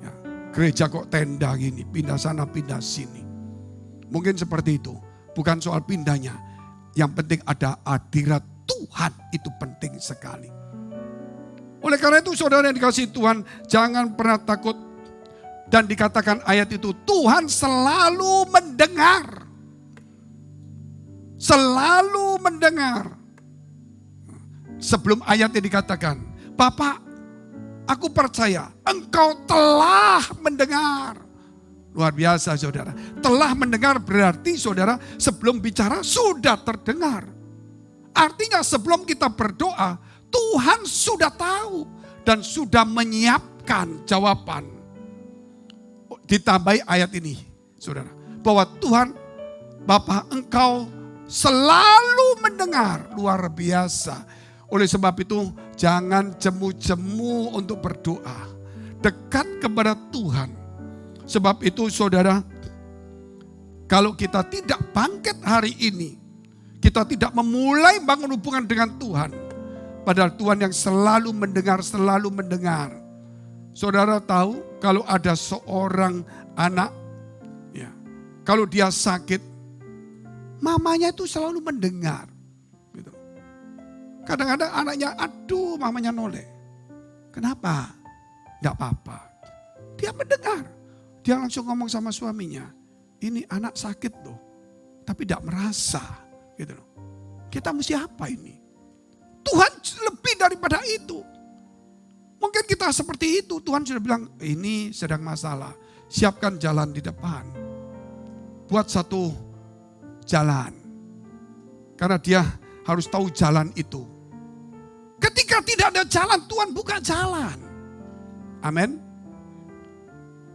Ya, gereja kok tenda gini, pindah sana, pindah sini. Mungkin seperti itu. Bukan soal pindahnya. Yang penting ada hadirat Tuhan. Itu penting sekali. Oleh karena itu saudara yang dikasihi Tuhan. Jangan pernah takut. Dan dikatakan ayat itu. Tuhan selalu mendengar. Selalu mendengar. Sebelum ayatnya dikatakan. Bapak, aku percaya engkau telah mendengar. Luar biasa saudara. Telah mendengar berarti saudara sebelum bicara sudah terdengar. Artinya sebelum kita berdoa Tuhan sudah tahu dan sudah menyiapkan jawaban. Ditambahi ayat ini saudara. Bahwa Tuhan Bapa engkau selalu mendengar. Luar biasa. Oleh sebab itu jangan jemu-jemu untuk berdoa. Dekat kepada Tuhan. Sebab itu saudara, kalau kita tidak bangkit hari ini, kita tidak memulai bangun hubungan dengan Tuhan. Padahal Tuhan yang selalu mendengar, selalu mendengar. Saudara tahu kalau ada seorang anak, ya, kalau dia sakit, mamanya itu selalu mendengar. Gitu. Kadang-kadang anaknya, aduh mamanya noleh. Kenapa? Tidak apa-apa. Dia mendengar. Dia langsung ngomong sama suaminya, ini anak sakit loh, tapi tidak merasa. Gitu loh. Kita mesti apa ini? Tuhan lebih daripada itu. Mungkin kita seperti itu, Tuhan sudah bilang, ini sedang masalah. Siapkan jalan di depan. Buat satu jalan. Karena dia harus tahu jalan itu. Ketika tidak ada jalan, Tuhan buka jalan. Amin.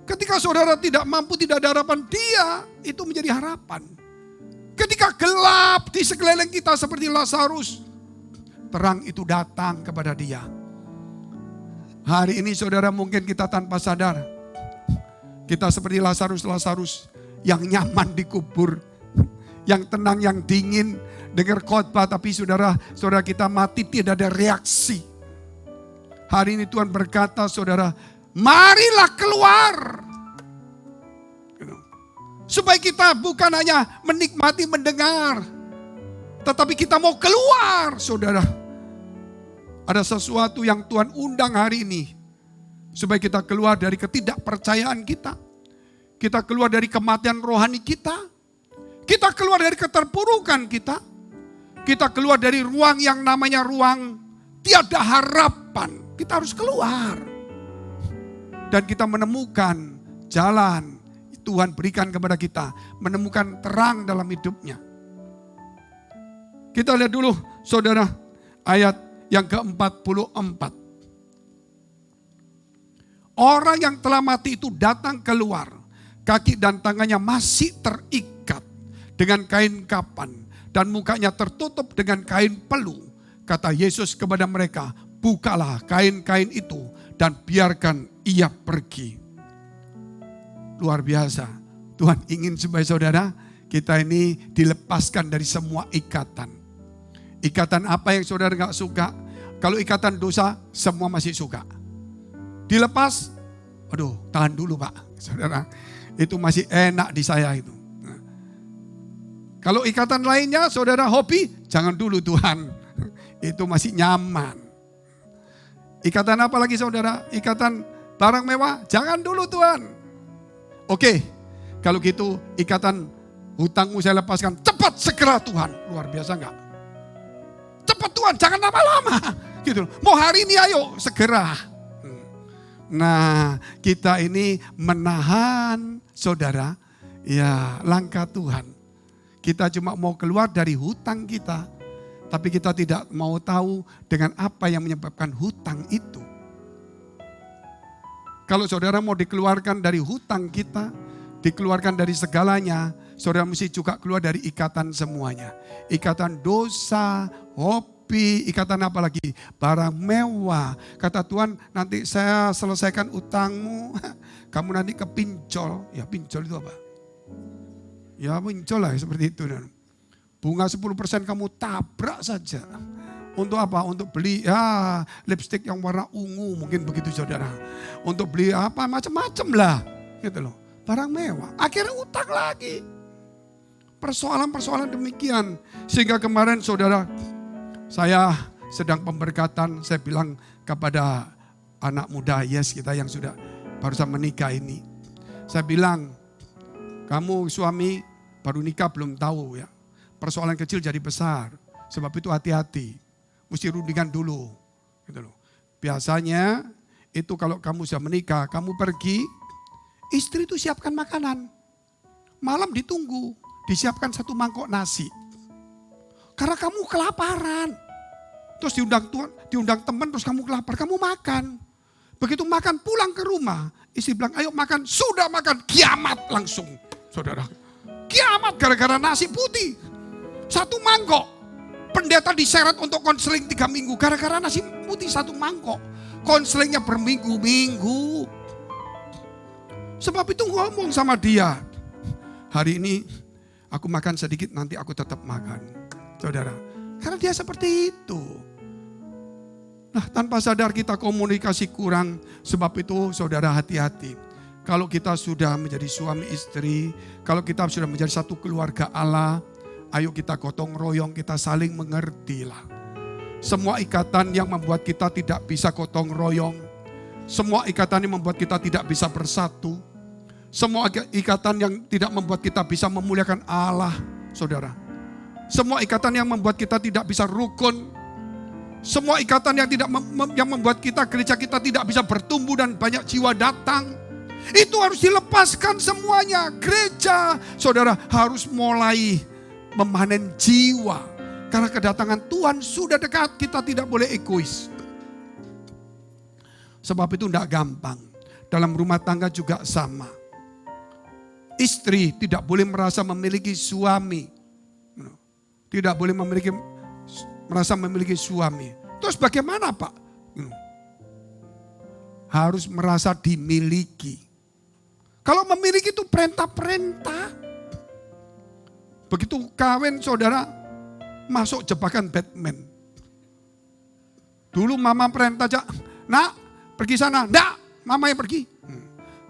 Ketika saudara tidak mampu, tidak ada harapan, dia itu menjadi harapan. Ketika gelap di sekeliling kita seperti Lazarus, terang itu datang kepada dia. Hari ini saudara mungkin kita tanpa sadar, kita seperti Lazarus yang nyaman dikubur, yang tenang, yang dingin, dengar khotbah tapi saudara kita mati tidak ada reaksi. Hari ini Tuhan berkata saudara, marilah keluar. Supaya kita bukan hanya menikmati mendengar, tetapi kita mau keluar saudara. Ada sesuatu yang Tuhan undang hari ini. Supaya kita keluar dari ketidakpercayaan kita. Kita keluar dari kematian rohani kita. Kita keluar dari keterpurukan kita. Kita keluar dari ruang yang namanya ruang tiada harapan. Kita harus keluar. Dan kita menemukan jalan Tuhan berikan kepada kita. Menemukan terang dalam hidupnya. Kita lihat dulu saudara ayat yang ke-44. Orang yang telah mati itu datang keluar. Kaki dan tangannya masih terikat dengan kain kapan. Dan mukanya tertutup dengan kain pelu. Kata Yesus kepada mereka, bukalah kain-kain itu dan biarkan ia pergi. Luar biasa. Tuhan ingin supaya saudara kita ini dilepaskan dari semua ikatan. Ikatan apa yang saudara gak suka? Kalau ikatan dosa semua masih suka. Dilepas, aduh tahan dulu Pak. Saudara, itu masih enak di saya itu. Nah. Kalau ikatan lainnya saudara hobi, jangan dulu Tuhan. Itu masih nyaman. Ikatan apa lagi saudara? Ikatan barang mewah, jangan dulu Tuhan. Oke, kalau gitu ikatan hutangmu saya lepaskan. Cepat segera Tuhan. Luar biasa enggak? Cepat Tuhan, jangan lama-lama. Gitu. Mau hari ini ayo, segera. Nah, kita ini menahan saudara, ya langkah Tuhan. Kita cuma mau keluar dari hutang kita. Tapi kita tidak mau tahu dengan apa yang menyebabkan hutang itu. Kalau saudara mau dikeluarkan dari hutang kita, dikeluarkan dari segalanya, saudara mesti juga keluar dari ikatan semuanya. Ikatan dosa, hobi, ikatan apa lagi? Barang mewah. Kata Tuhan, nanti saya selesaikan utangmu, kamu nanti ke pinjol. Ya pinjol itu apa? Ya pinjol lah seperti itu. Bunga 10% kamu tabrak saja. Untuk apa? Untuk beli lipstik yang warna ungu mungkin begitu saudara. Untuk beli apa macam-macam lah. Gitu loh. Barang mewah. Akhirnya utang lagi. Persoalan-persoalan demikian. Sehingga kemarin saudara, saya sedang pemberkatan. Saya bilang kepada anak muda kita yang sudah barusan menikah ini. Saya bilang, kamu suami baru nikah belum tahu ya. Persoalan kecil jadi besar. Sebab itu hati-hati. Mesti rundingan dulu. Gitu loh. Biasanya itu kalau kamu sudah menikah, kamu pergi, istri itu siapkan makanan. Malam ditunggu, disiapkan satu mangkok nasi. Karena kamu kelaparan. Terus diundang teman, terus kamu kelapar, kamu makan. Begitu makan pulang ke rumah, istri bilang ayo makan, sudah makan, kiamat langsung. Saudara, kiamat gara-gara nasi putih. 1 mangkok. Pendeta diseret untuk konseling 3 minggu. Gara-gara nasi putih 1 mangkok. Konselingnya berminggu-minggu. Sebab itu ngomong sama dia. Hari ini aku makan sedikit, nanti aku tetap makan. Saudara, karena dia seperti itu. Nah, tanpa sadar kita komunikasi kurang. Sebab itu saudara hati-hati. Kalau kita sudah menjadi suami istri, kalau kita sudah menjadi satu keluarga Allah, ayo kita gotong royong, kita saling mengerti lah. Semua ikatan yang membuat kita tidak bisa gotong royong, semua ikatan yang membuat kita tidak bisa bersatu, semua ikatan yang tidak membuat kita bisa memuliakan Allah, saudara. Semua ikatan yang membuat kita tidak bisa rukun, semua ikatan yang membuat kita, gereja kita tidak bisa bertumbuh dan banyak jiwa datang, itu harus dilepaskan semuanya. Gereja, saudara, harus mulai memanen jiwa. Karena kedatangan Tuhan sudah dekat, kita tidak boleh egois. Sebab itu tidak gampang. Dalam rumah tangga juga sama. Istri tidak boleh merasa memiliki suami. Tidak boleh merasa memiliki suami. Terus bagaimana Pak? Harus merasa dimiliki. Kalau memiliki itu perintah-perintah. Begitu kawin saudara, masuk jebakan Batman. Dulu mama perintah aja, nak pergi sana, enggak, mama yang pergi.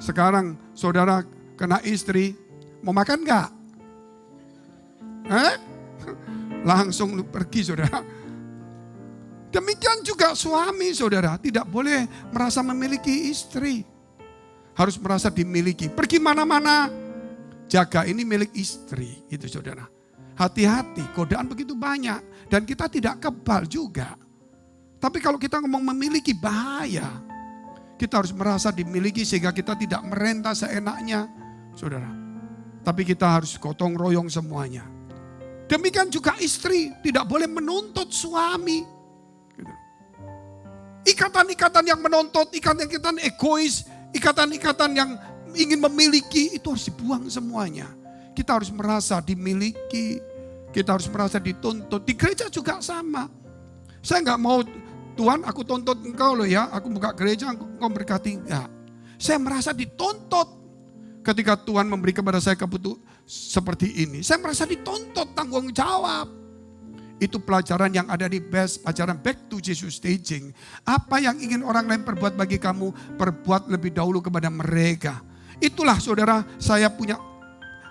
Sekarang saudara kena istri, mau makan enggak? Langsung pergi saudara. Demikian juga suami saudara, tidak boleh merasa memiliki istri. Harus merasa dimiliki. Pergi mana-mana, jaga ini milik istri, itu saudara. Hati-hati, godaan begitu banyak. Dan kita tidak kebal juga. Tapi kalau kita ngomong memiliki, bahaya. Kita harus merasa dimiliki sehingga kita tidak merentah seenaknya, saudara. Tapi kita harus gotong royong semuanya. Demikian juga istri, tidak boleh menuntut suami. Ikatan-ikatan yang menuntut, ikatan-ikatan egois, ikatan-ikatan yang ingin memiliki, itu harus dibuang semuanya. Kita harus merasa dimiliki, kita harus merasa dituntut. Di gereja juga sama. Saya nggak mau, Tuhan aku tuntut engkau loh ya, aku buka gereja, engkau berkati, enggak. Saya merasa dituntut. Ketika Tuhan memberi kepada saya kebutuhan seperti ini, saya merasa dituntut, tanggung jawab. Itu pelajaran yang ada di BES, ajaran Back to Jesus Teaching. Apa yang ingin orang lain perbuat bagi kamu, perbuat lebih dahulu kepada mereka. Itulah saudara, saya punya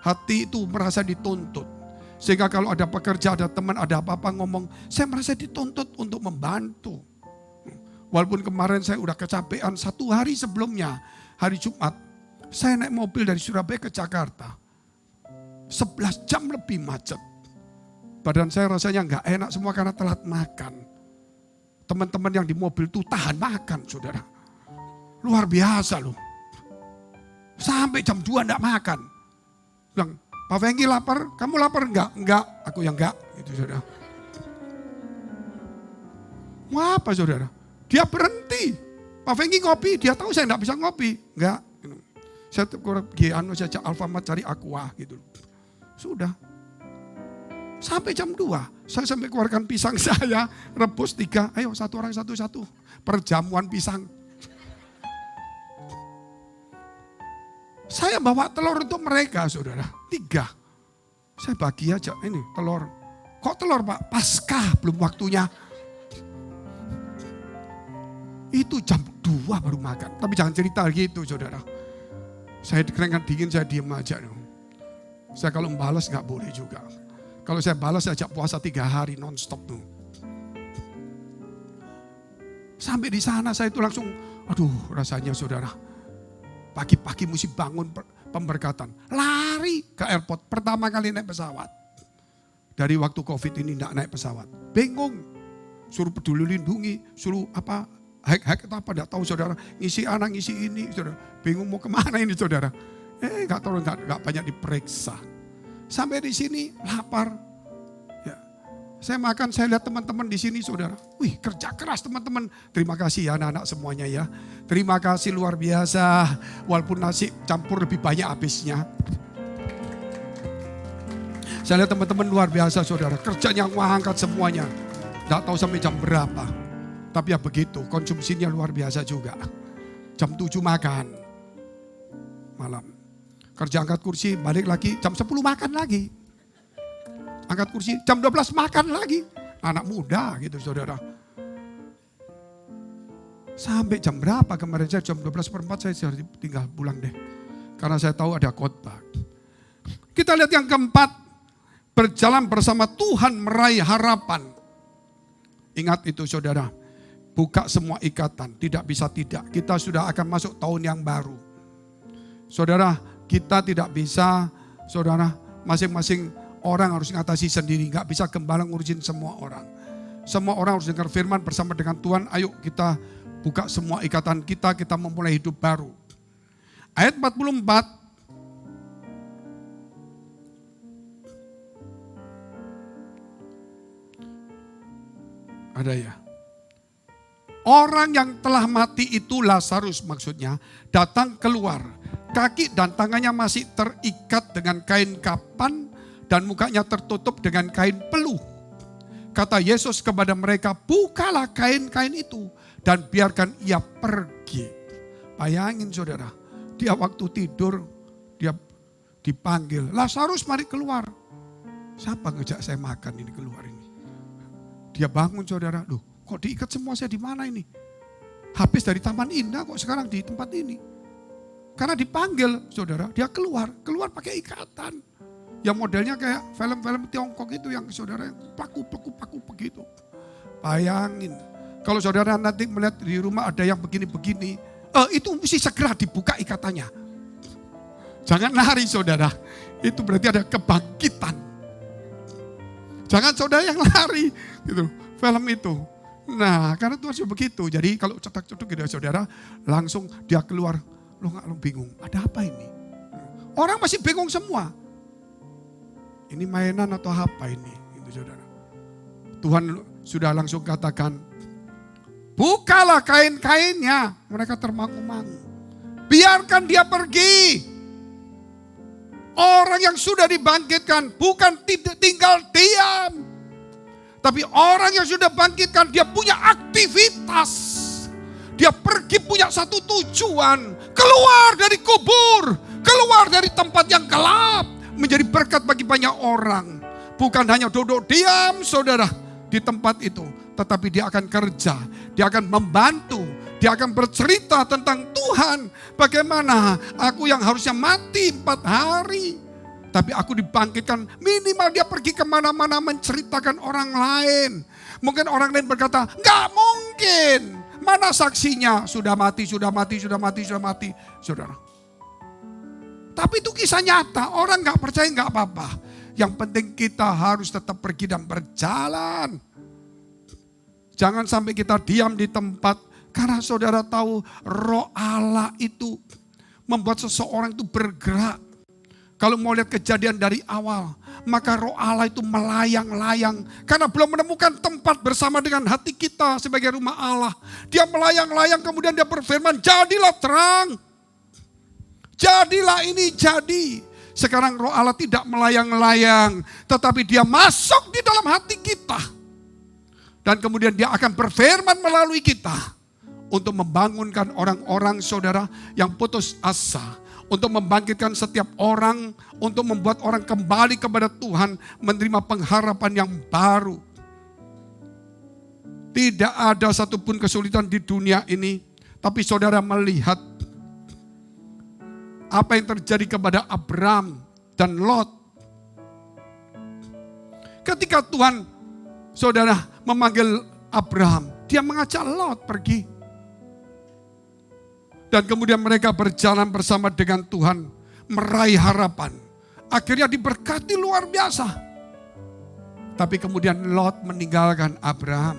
hati itu merasa dituntut. Sehingga kalau ada pekerja, ada teman, ada apa-apa ngomong, saya merasa dituntut untuk membantu. Walaupun kemarin saya udah kecapean, 1 hari sebelumnya, hari Jumat, saya naik mobil dari Surabaya ke Jakarta. 11 jam lebih macet. Badan saya rasanya nggak enak semua karena telat makan. Teman-teman yang di mobil itu tahan makan, saudara. Luar biasa loh. Sampai jam 2 enggak makan. Bilang, Pak Fengki lapar, kamu lapar enggak? Enggak, aku yang enggak. Itu saudara. Mau apa saudara? Dia berhenti. Pak Fengki ngopi, dia tahu saya enggak bisa ngopi. Enggak. Saya pergi saja Alfamart cari aqua gitu. Sudah. Sampai jam 2, saya sampai keluarkan pisang saya, rebus 3, ayo satu orang satu-satu. Perjamuan pisang. Saya bawa telur untuk mereka saudara, 3. Saya bagi aja, ini telur. Kok telur Pak? Paskah, belum waktunya. Itu jam 2 baru makan, tapi jangan cerita gitu saudara. Saya keringat dingin, saya diem aja. Saya kalau membalas gak boleh juga. Kalau saya balas, saya ajak puasa 3 hari non-stop tuh. Sampai di sana saya itu langsung, aduh rasanya saudara. Pagi-pagi mesti bangun pemberkatan. Lari ke airport, pertama kali naik pesawat. Dari waktu Covid ini enggak naik pesawat. Bingung, suruh peduli lindungi, suruh apa, hack atau apa, enggak tahu saudara. Ngisi anak, ngisi ini, saudara. Bingung mau kemana ini saudara. Enggak tahu, enggak banyak diperiksa. Sampai di sini lapar. Ya. Saya makan, saya lihat teman-teman di sini saudara. Wih kerja keras teman-teman. Terima kasih ya anak-anak semuanya ya. Terima kasih luar biasa. Walaupun nasi campur lebih banyak habisnya. Saya lihat teman-teman luar biasa saudara. Kerjanya ngangkat semuanya. Tidak tahu sampai jam berapa. Tapi ya begitu, konsumsinya luar biasa juga. Jam 7 makan. Malam. Kerja angkat kursi, balik lagi. Jam 10 makan lagi. Angkat kursi, jam 12 makan lagi. Anak muda gitu saudara. Sampai jam berapa kemarin saya jam 12:04 saya tinggal pulang deh. Karena saya tahu ada khotbah. Kita lihat yang keempat. Berjalan bersama Tuhan meraih harapan. Ingat itu saudara. Buka semua ikatan. Tidak bisa tidak. Kita sudah akan masuk tahun yang baru. Saudara, kita tidak bisa, saudara, masing-masing orang harus ngatasi sendiri. Gak bisa gembala ngurusin semua orang. Semua orang harus dengar firman bersama dengan Tuhan. Ayo kita buka semua ikatan kita memulai hidup baru. Ayat 44. Ada ya. Orang yang telah mati itu Lazarus maksudnya datang keluar. Kaki dan tangannya masih terikat dengan kain kapan dan mukanya tertutup dengan kain peluh. Kata Yesus kepada mereka, bukalah kain-kain itu dan biarkan ia pergi. Bayangin saudara, dia waktu tidur dia dipanggil, Lazarus mari keluar. Siapa ngejak saya makan ini keluar ini? Dia bangun saudara, loh kok diikat semua saya di mana ini? Habis dari Taman Indah kok sekarang di tempat ini? Karena dipanggil saudara, dia keluar pakai ikatan. Yang modelnya kayak film-film Tiongkok itu yang saudara yang paku begitu. Bayangin, kalau saudara nanti melihat di rumah ada yang begini-begini, itu mesti segera dibuka ikatannya. Jangan lari saudara, itu berarti ada kebangkitan. Jangan saudara yang lari, gitu, film itu. Nah, karena Tuhan sudah begitu. Jadi kalau cetak-cetuk gitu saudara, langsung dia keluar. Lo bingung, ada apa ini? Orang masih bingung semua. Ini mainan atau apa ini? Gitu saudara. Tuhan sudah langsung katakan, bukalah kain-kainnya. Mereka termangu-mangu. Biarkan dia pergi. Orang yang sudah dibangkitkan bukan tinggal diam. Tapi orang yang sudah bangkitkan dia punya aktivitas. Dia pergi punya satu tujuan. Keluar dari kubur. Keluar dari tempat yang gelap. Menjadi berkat bagi banyak orang. Bukan hanya duduk diam saudara di tempat itu. Tetapi dia akan kerja. Dia akan membantu. Dia akan bercerita tentang Tuhan. Bagaimana aku yang harusnya mati 4 hari. Tapi aku dibangkitkan, minimal dia pergi kemana-mana menceritakan orang lain. Mungkin orang lain berkata, gak mungkin. Mana saksinya? Sudah mati. Saudara. Tapi itu kisah nyata, orang gak percaya gak apa-apa. Yang penting kita harus tetap pergi dan berjalan. Jangan sampai kita diam di tempat. Karena saudara tahu Roh Allah itu membuat seseorang itu bergerak. Kalau mau lihat kejadian dari awal, maka Roh Allah itu melayang-layang. Karena belum menemukan tempat bersama dengan hati kita sebagai rumah Allah. Dia melayang-layang kemudian dia berfirman, jadilah terang. Jadilah ini jadi. Sekarang Roh Allah tidak melayang-layang, tetapi dia masuk di dalam hati kita. Dan kemudian dia akan berfirman melalui kita. Untuk membangunkan orang-orang saudara yang putus asa. Untuk membangkitkan setiap orang. Untuk membuat orang kembali kepada Tuhan. Menerima pengharapan yang baru. Tidak ada satupun kesulitan di dunia ini. Tapi saudara melihat. Apa yang terjadi kepada Abraham dan Lot. Ketika Tuhan saudara memanggil Abraham. Dia mengajak Lot pergi. Dan kemudian mereka berjalan bersama dengan Tuhan. Meraih harapan. Akhirnya diberkati luar biasa. Tapi kemudian Lot meninggalkan Abraham.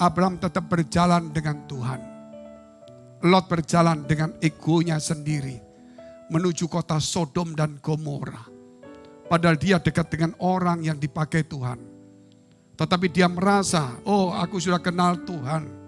Abraham tetap berjalan dengan Tuhan. Lot berjalan dengan egonya sendiri. Menuju kota Sodom dan Gomora. Padahal dia dekat dengan orang yang dipakai Tuhan. Tetapi dia merasa, oh aku sudah kenal Tuhan.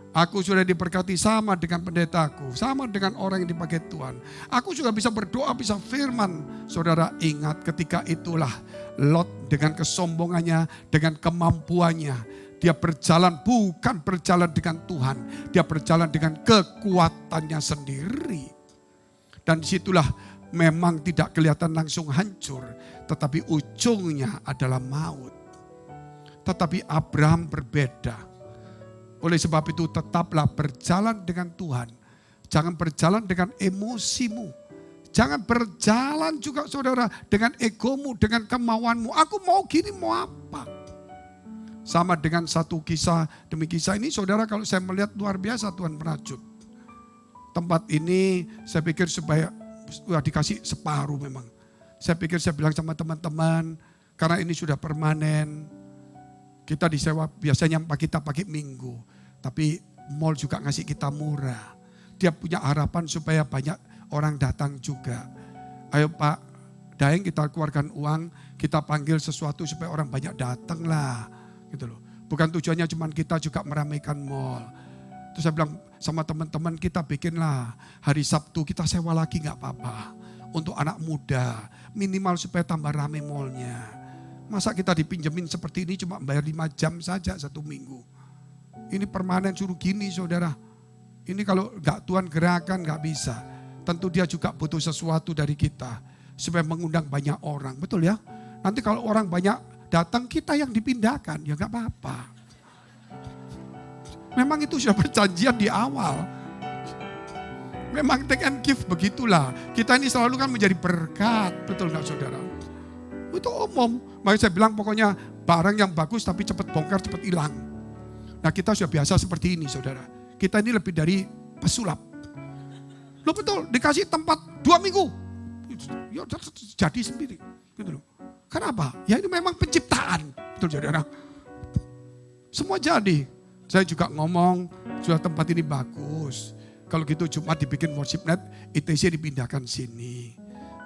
Aku sudah diberkati sama dengan pendetaku, sama dengan orang yang dipakai Tuhan. Aku juga bisa berdoa, bisa firman. Saudara ingat ketika itulah Lot dengan kesombongannya, dengan kemampuannya. Dia berjalan bukan berjalan dengan Tuhan. Dia berjalan dengan kekuatannya sendiri. Dan disitulah memang tidak kelihatan langsung hancur. Tetapi ujungnya adalah maut. Tetapi Abraham berbeda. Oleh sebab itu tetaplah berjalan dengan Tuhan. Jangan berjalan dengan emosimu. Jangan berjalan juga saudara dengan egomu, dengan kemauanmu. Aku mau gini, mau apa. Sama dengan satu kisah demi kisah ini saudara, kalau saya melihat luar biasa Tuhan merajut. Tempat ini saya pikir supaya dikasih separuh memang. Saya pikir saya bilang sama teman-teman, karena ini sudah permanen. Kita disewa biasanya kita pakai minggu. Tapi mall juga ngasih kita murah. Dia punya harapan supaya banyak orang datang juga. Ayo Pak Daeng, kita keluarkan uang, kita panggil sesuatu supaya orang banyak datang lah. Gitu loh. Bukan tujuannya cuma kita juga meramaikan mall. Terus saya bilang sama teman-teman, kita bikinlah hari Sabtu kita sewa lagi gak apa-apa. Untuk anak muda, minimal supaya tambah rame mallnya. Masa kita dipinjemin seperti ini cuma bayar 5 jam saja 1 minggu. Ini permanen suruh gini saudara. Ini kalau gak Tuhan gerakan gak bisa. Tentu dia juga butuh sesuatu dari kita. Supaya mengundang banyak orang. Betul ya? Nanti kalau orang banyak datang kita yang dipindahkan. Ya gak apa-apa. Memang itu sudah perjanjian di awal. Memang take and give begitulah. Kita ini selalu kan menjadi berkat. Betul gak saudara? Itu umum. Makanya saya bilang pokoknya barang yang bagus tapi cepat bongkar, cepat hilang. Nah kita sudah biasa seperti ini saudara. Kita ini lebih dari pesulap. Loh betul, dikasih tempat 2 minggu. Ya jadi sendiri. Gitu loh. Kenapa? Ya ini memang penciptaan. Betul saudara. Semua jadi. Saya juga ngomong, sudah tempat ini bagus. Kalau gitu Jumat dibikin worship night, ITC dipindahkan sini.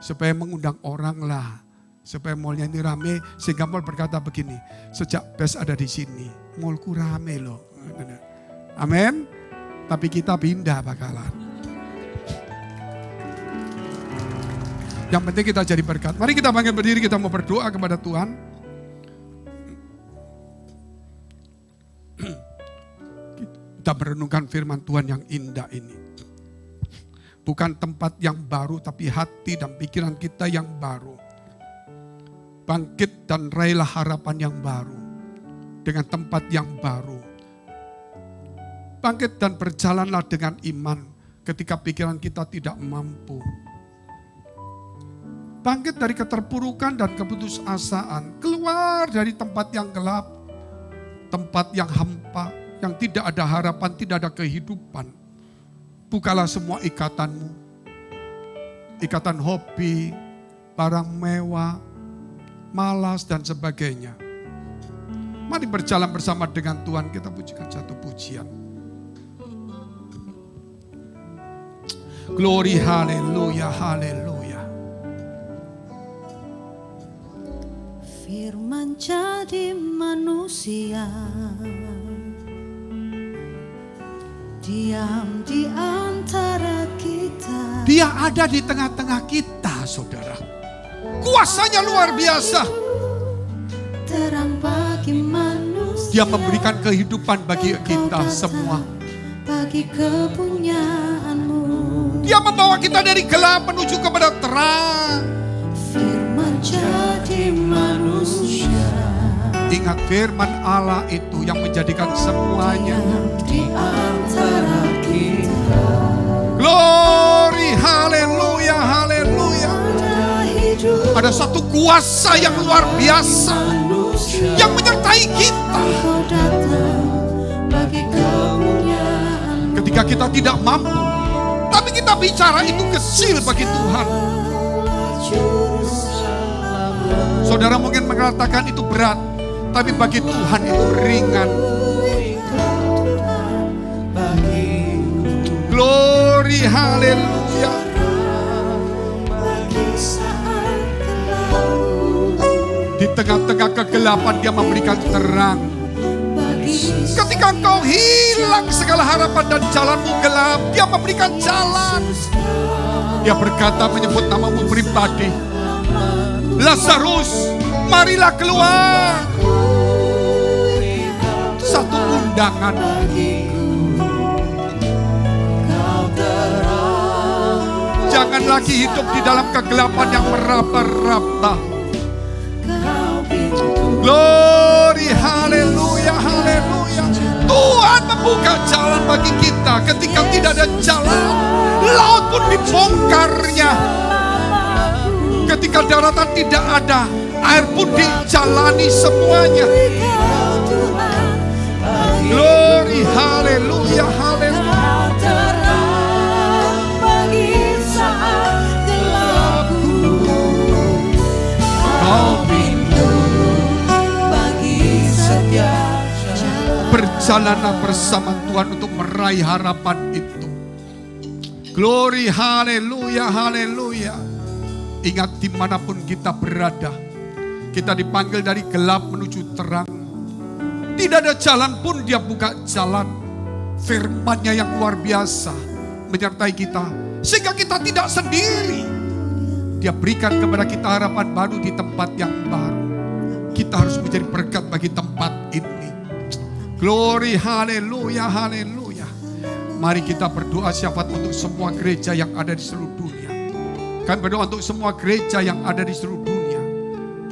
Supaya mengundang orang lah. Supaya mallnya ini rame, sehingga mall berkata begini, sejak BES ada di sini, mallku rame loh. Amin. Tapi kita pindah bakalan. Yang penting kita jadi berkat. Mari kita bangkit berdiri, kita mau berdoa kepada Tuhan. Kita merenungkan firman Tuhan yang indah ini. Bukan tempat yang baru, tapi hati dan pikiran kita yang baru. Bangkit dan raihlah harapan yang baru. Dengan tempat yang baru. Bangkit dan berjalanlah dengan iman ketika pikiran kita tidak mampu. Bangkit dari keterpurukan dan keputusasaan. Keluar dari tempat yang gelap. Tempat yang hampa. Yang tidak ada harapan, tidak ada kehidupan. Bukalah semua ikatanmu. Ikatan hobi, barang mewah, malas dan sebagainya. Mari berjalan bersama dengan Tuhan, kita pujikan satu pujian. Glory, haleluya, haleluya. Firman jadi manusia, diam di antara kita. Dia ada di tengah-tengah kita, saudara. Kuasanya luar biasa. Terang bagi manusia. Dia memberikan kehidupan bagi kita semua. Bagi kepunyaanmu. Dia membawa kita dari gelap menuju kepada terang. Firman jadi manusia. Ingat firman Allah itu yang menjadikan semuanya. Di antara kita. Glory, haleluya, haleluya. Ada satu kuasa yang luar biasa yang menyertai kita. Ketika kita tidak mampu, tapi kita bicara itu kecil bagi Tuhan. Saudara mungkin mengatakan itu berat, tapi bagi Tuhan itu ringan. Glory, haleluya. Di tengah-tengah kegelapan dia memberikan terang. Ketika ketika engkau hilang segala harapan dan jalanmu gelap, Dia memberikan jalan. Dia berkata menyebut namamu pribadi, Lazarus, marilah keluar. Satu undangan. Jangan lagi hidup di dalam kegelapan yang meraba-raba. Glory, haleluya, haleluya. Tuhan membuka jalan bagi kita ketika tidak ada jalan. Laut pun dibongkarnya. Ketika daratan tidak ada, air pun dijalani semuanya. Glory, haleluya, haleluya. Berjalanlah bersama Tuhan untuk meraih harapan itu. Glory, haleluya, haleluya. Ingat dimanapun kita berada, kita dipanggil dari gelap menuju terang. Tidak ada jalan pun Dia buka jalan. Firman-Nya yang luar biasa menyertai kita, sehingga kita tidak sendiri. Dia berikan kepada kita harapan baru di tempat yang baru. Kita harus menjadi berkat bagi tempat ini. Glory, haleluya, haleluya. Mari kita berdoa syafaat untuk semua gereja yang ada di seluruh dunia. Kami berdoa untuk semua gereja yang ada di seluruh dunia.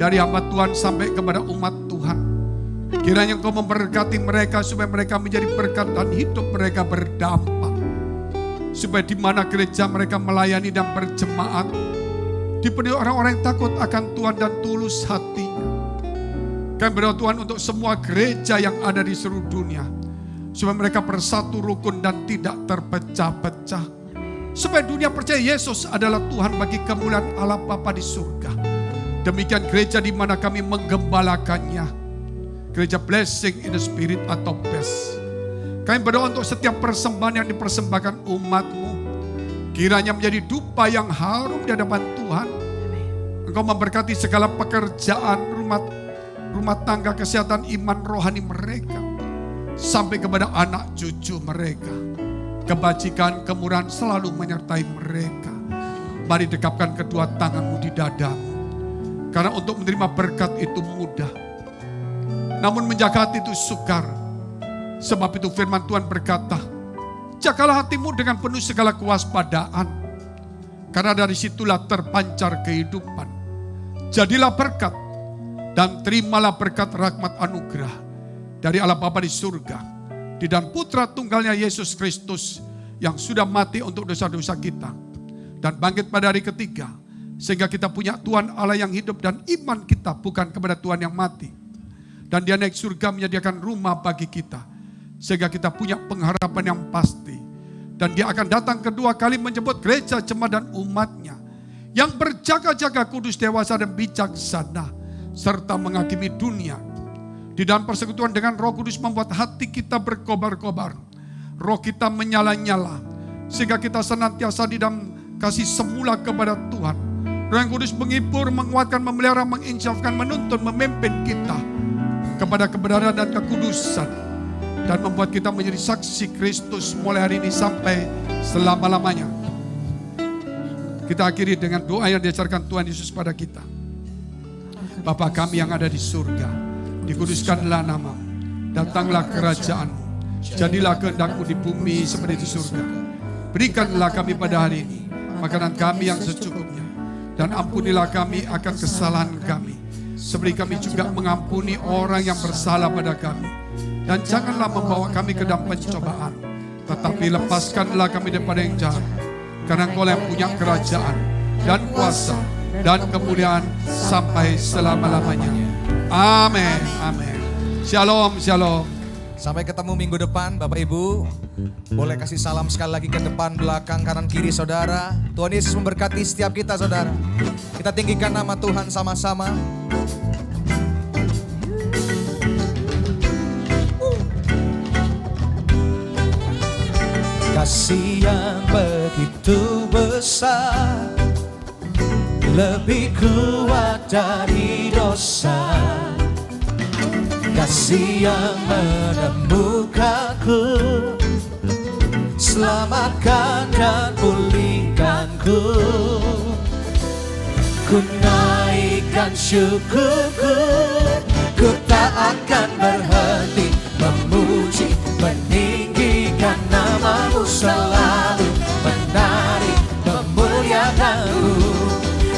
Dari hamba Tuhan sampai kepada umat Tuhan. Kiranya Engkau memberkati mereka supaya mereka menjadi berkat dan hidup mereka berdampak. Supaya di mana gereja mereka melayani dan berjemaat, dipenuhi orang-orang yang takut akan Tuhan dan tulus hatinya. Kami berdoa Tuhan untuk semua gereja yang ada di seluruh dunia, supaya mereka bersatu rukun dan tidak terpecah-pecah. Supaya dunia percaya Yesus adalah Tuhan bagi kemuliaan Allah Bapa di surga. Demikian gereja di mana kami menggembalakannya, gereja Blessing in the Spirit atau BES. Kami berdoa untuk setiap persembahan yang dipersembahkan umat-Mu, kiranya menjadi dupa yang harum di hadapan Tuhan. Engkau memberkati segala pekerjaan rumah tangga, kesehatan, iman, rohani mereka. Sampai kepada anak cucu mereka. Kebajikan, kemurahan selalu menyertai mereka. Mari dekapkan kedua tanganmu di dadamu. Karena untuk menerima berkat itu mudah. Namun menjaga hati itu sukar. Sebab itu firman Tuhan berkata, jagalah hatimu dengan penuh segala kewaspadaan. Karena dari situlah terpancar kehidupan. Jadilah berkat dan terimalah berkat rahmat anugerah dari Allah Bapa di surga, di dalam Putra Tunggalnya Yesus Kristus yang sudah mati untuk dosa-dosa kita dan bangkit pada hari ketiga, sehingga kita punya Tuhan Allah yang hidup dan iman kita bukan kepada Tuhan yang mati. Dan Dia naik surga menyediakan rumah bagi kita, sehingga kita punya pengharapan yang pasti. Dan Dia akan datang kedua kali menjemput gereja, jemaat dan umatnya yang berjaga-jaga, kudus, dewasa dan bijaksana, serta menghakimi dunia. Di dalam persekutuan dengan Roh Kudus membuat hati kita berkobar-kobar, roh kita menyala-nyala, sehingga kita senantiasa di dalam kasih semula kepada Tuhan. Roh yang Kudus menghibur, menguatkan, memelihara, menginsyafkan, menuntun, memimpin kita kepada kebenaran dan kekudusan, dan membuat kita menjadi saksi Kristus mulai hari ini sampai selama-lamanya. Kita akhiri dengan doa yang diajarkan Tuhan Yesus pada kita. Bapa kami yang ada di surga, dikuduskanlah nama-Mu, datanglah kerajaan-Mu, jadilah kehendak-Mu di bumi seperti di surga. Berikanlah kami pada hari ini makanan kami yang secukupnya, dan ampunilah kami akan kesalahan kami, seperti kami juga mengampuni orang yang bersalah pada kami. Dan janganlah membawa kami ke dalam pencobaan, tetapi lepaskanlah kami daripada yang jahat. Karena Engkau yang punya kerajaan dan kuasa dan kemuliaan sampai selama-lamanya. Amin, amin. Shalom, shalom. Sampai ketemu minggu depan Bapak Ibu. Boleh kasih salam sekali lagi ke depan, belakang, kanan, kiri saudara. Tuhan Yesus memberkati setiap kita saudara. Kita tinggikan nama Tuhan sama-sama. Kasih yang begitu besar, lebih kuat dari dosa. kasih yang menemukanku, selamatkan dan pulihkanku. Ku naikkan syukurku, ku tak akan berhenti memuji, meninggikan namamu, selalu menari, memuliakanmu.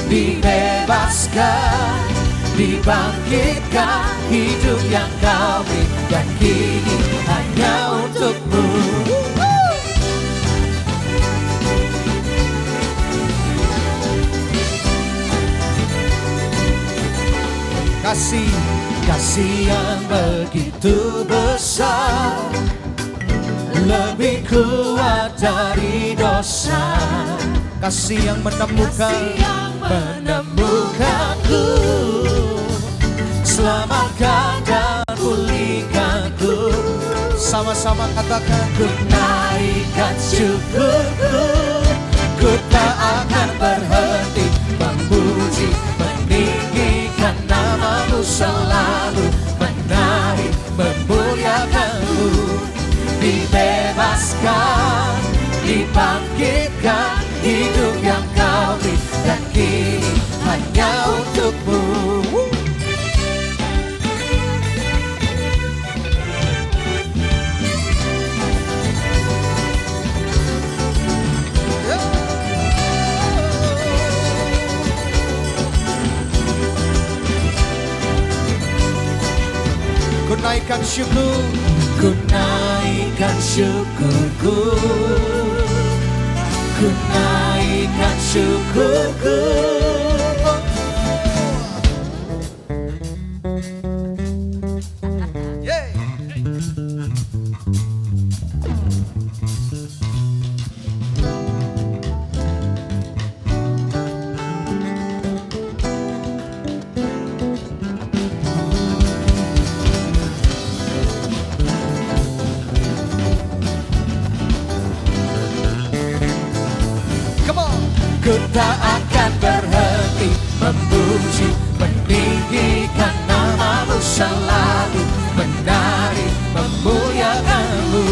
Dibebaskan, dibangkitkan, hidup yang kau beri, dan kini hanya untukmu. Kasih yang begitu besar, lebih kuat dari dosa. Kasih yang menemukanku, selamatkan dan pulihkanku. Sama-sama katakan, ku naikkan syukurku, ku tak akan berhenti memuji, meninggikan namamu, selalu menari, memuliakanmu. Dibebaskan, dibangkitkan, hidup yang kau beri, dan kini hanya untukmu. Ku naikkan syukur, ku naikkan syukurku, ku naikkan syukurku. Ku tak akan berhenti memuji, meninggikan namamu, selalu menari, memuliakanmu.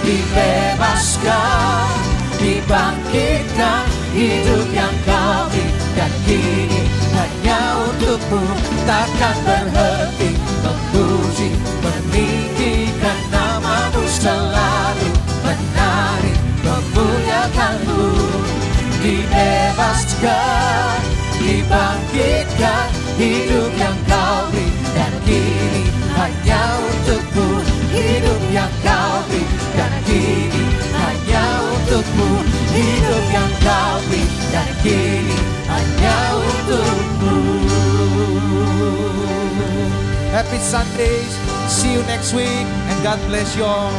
Dibebaskan, dibangkitkan, hidup yang kau beri, dan kini hanya untukmu. Takkan berhenti memuji, meninggikan namamu, selalu menari, memuliakanmu. Dibebaskan, dibangkitkan, hidup yang kau beri, dan kini hanya untukmu. Hidup yang kau beri, dan kini hanya untukmu. Hidup yang kau beri, dan kini hanya untukmu. Happy Sundays, see you next week, and God bless you all.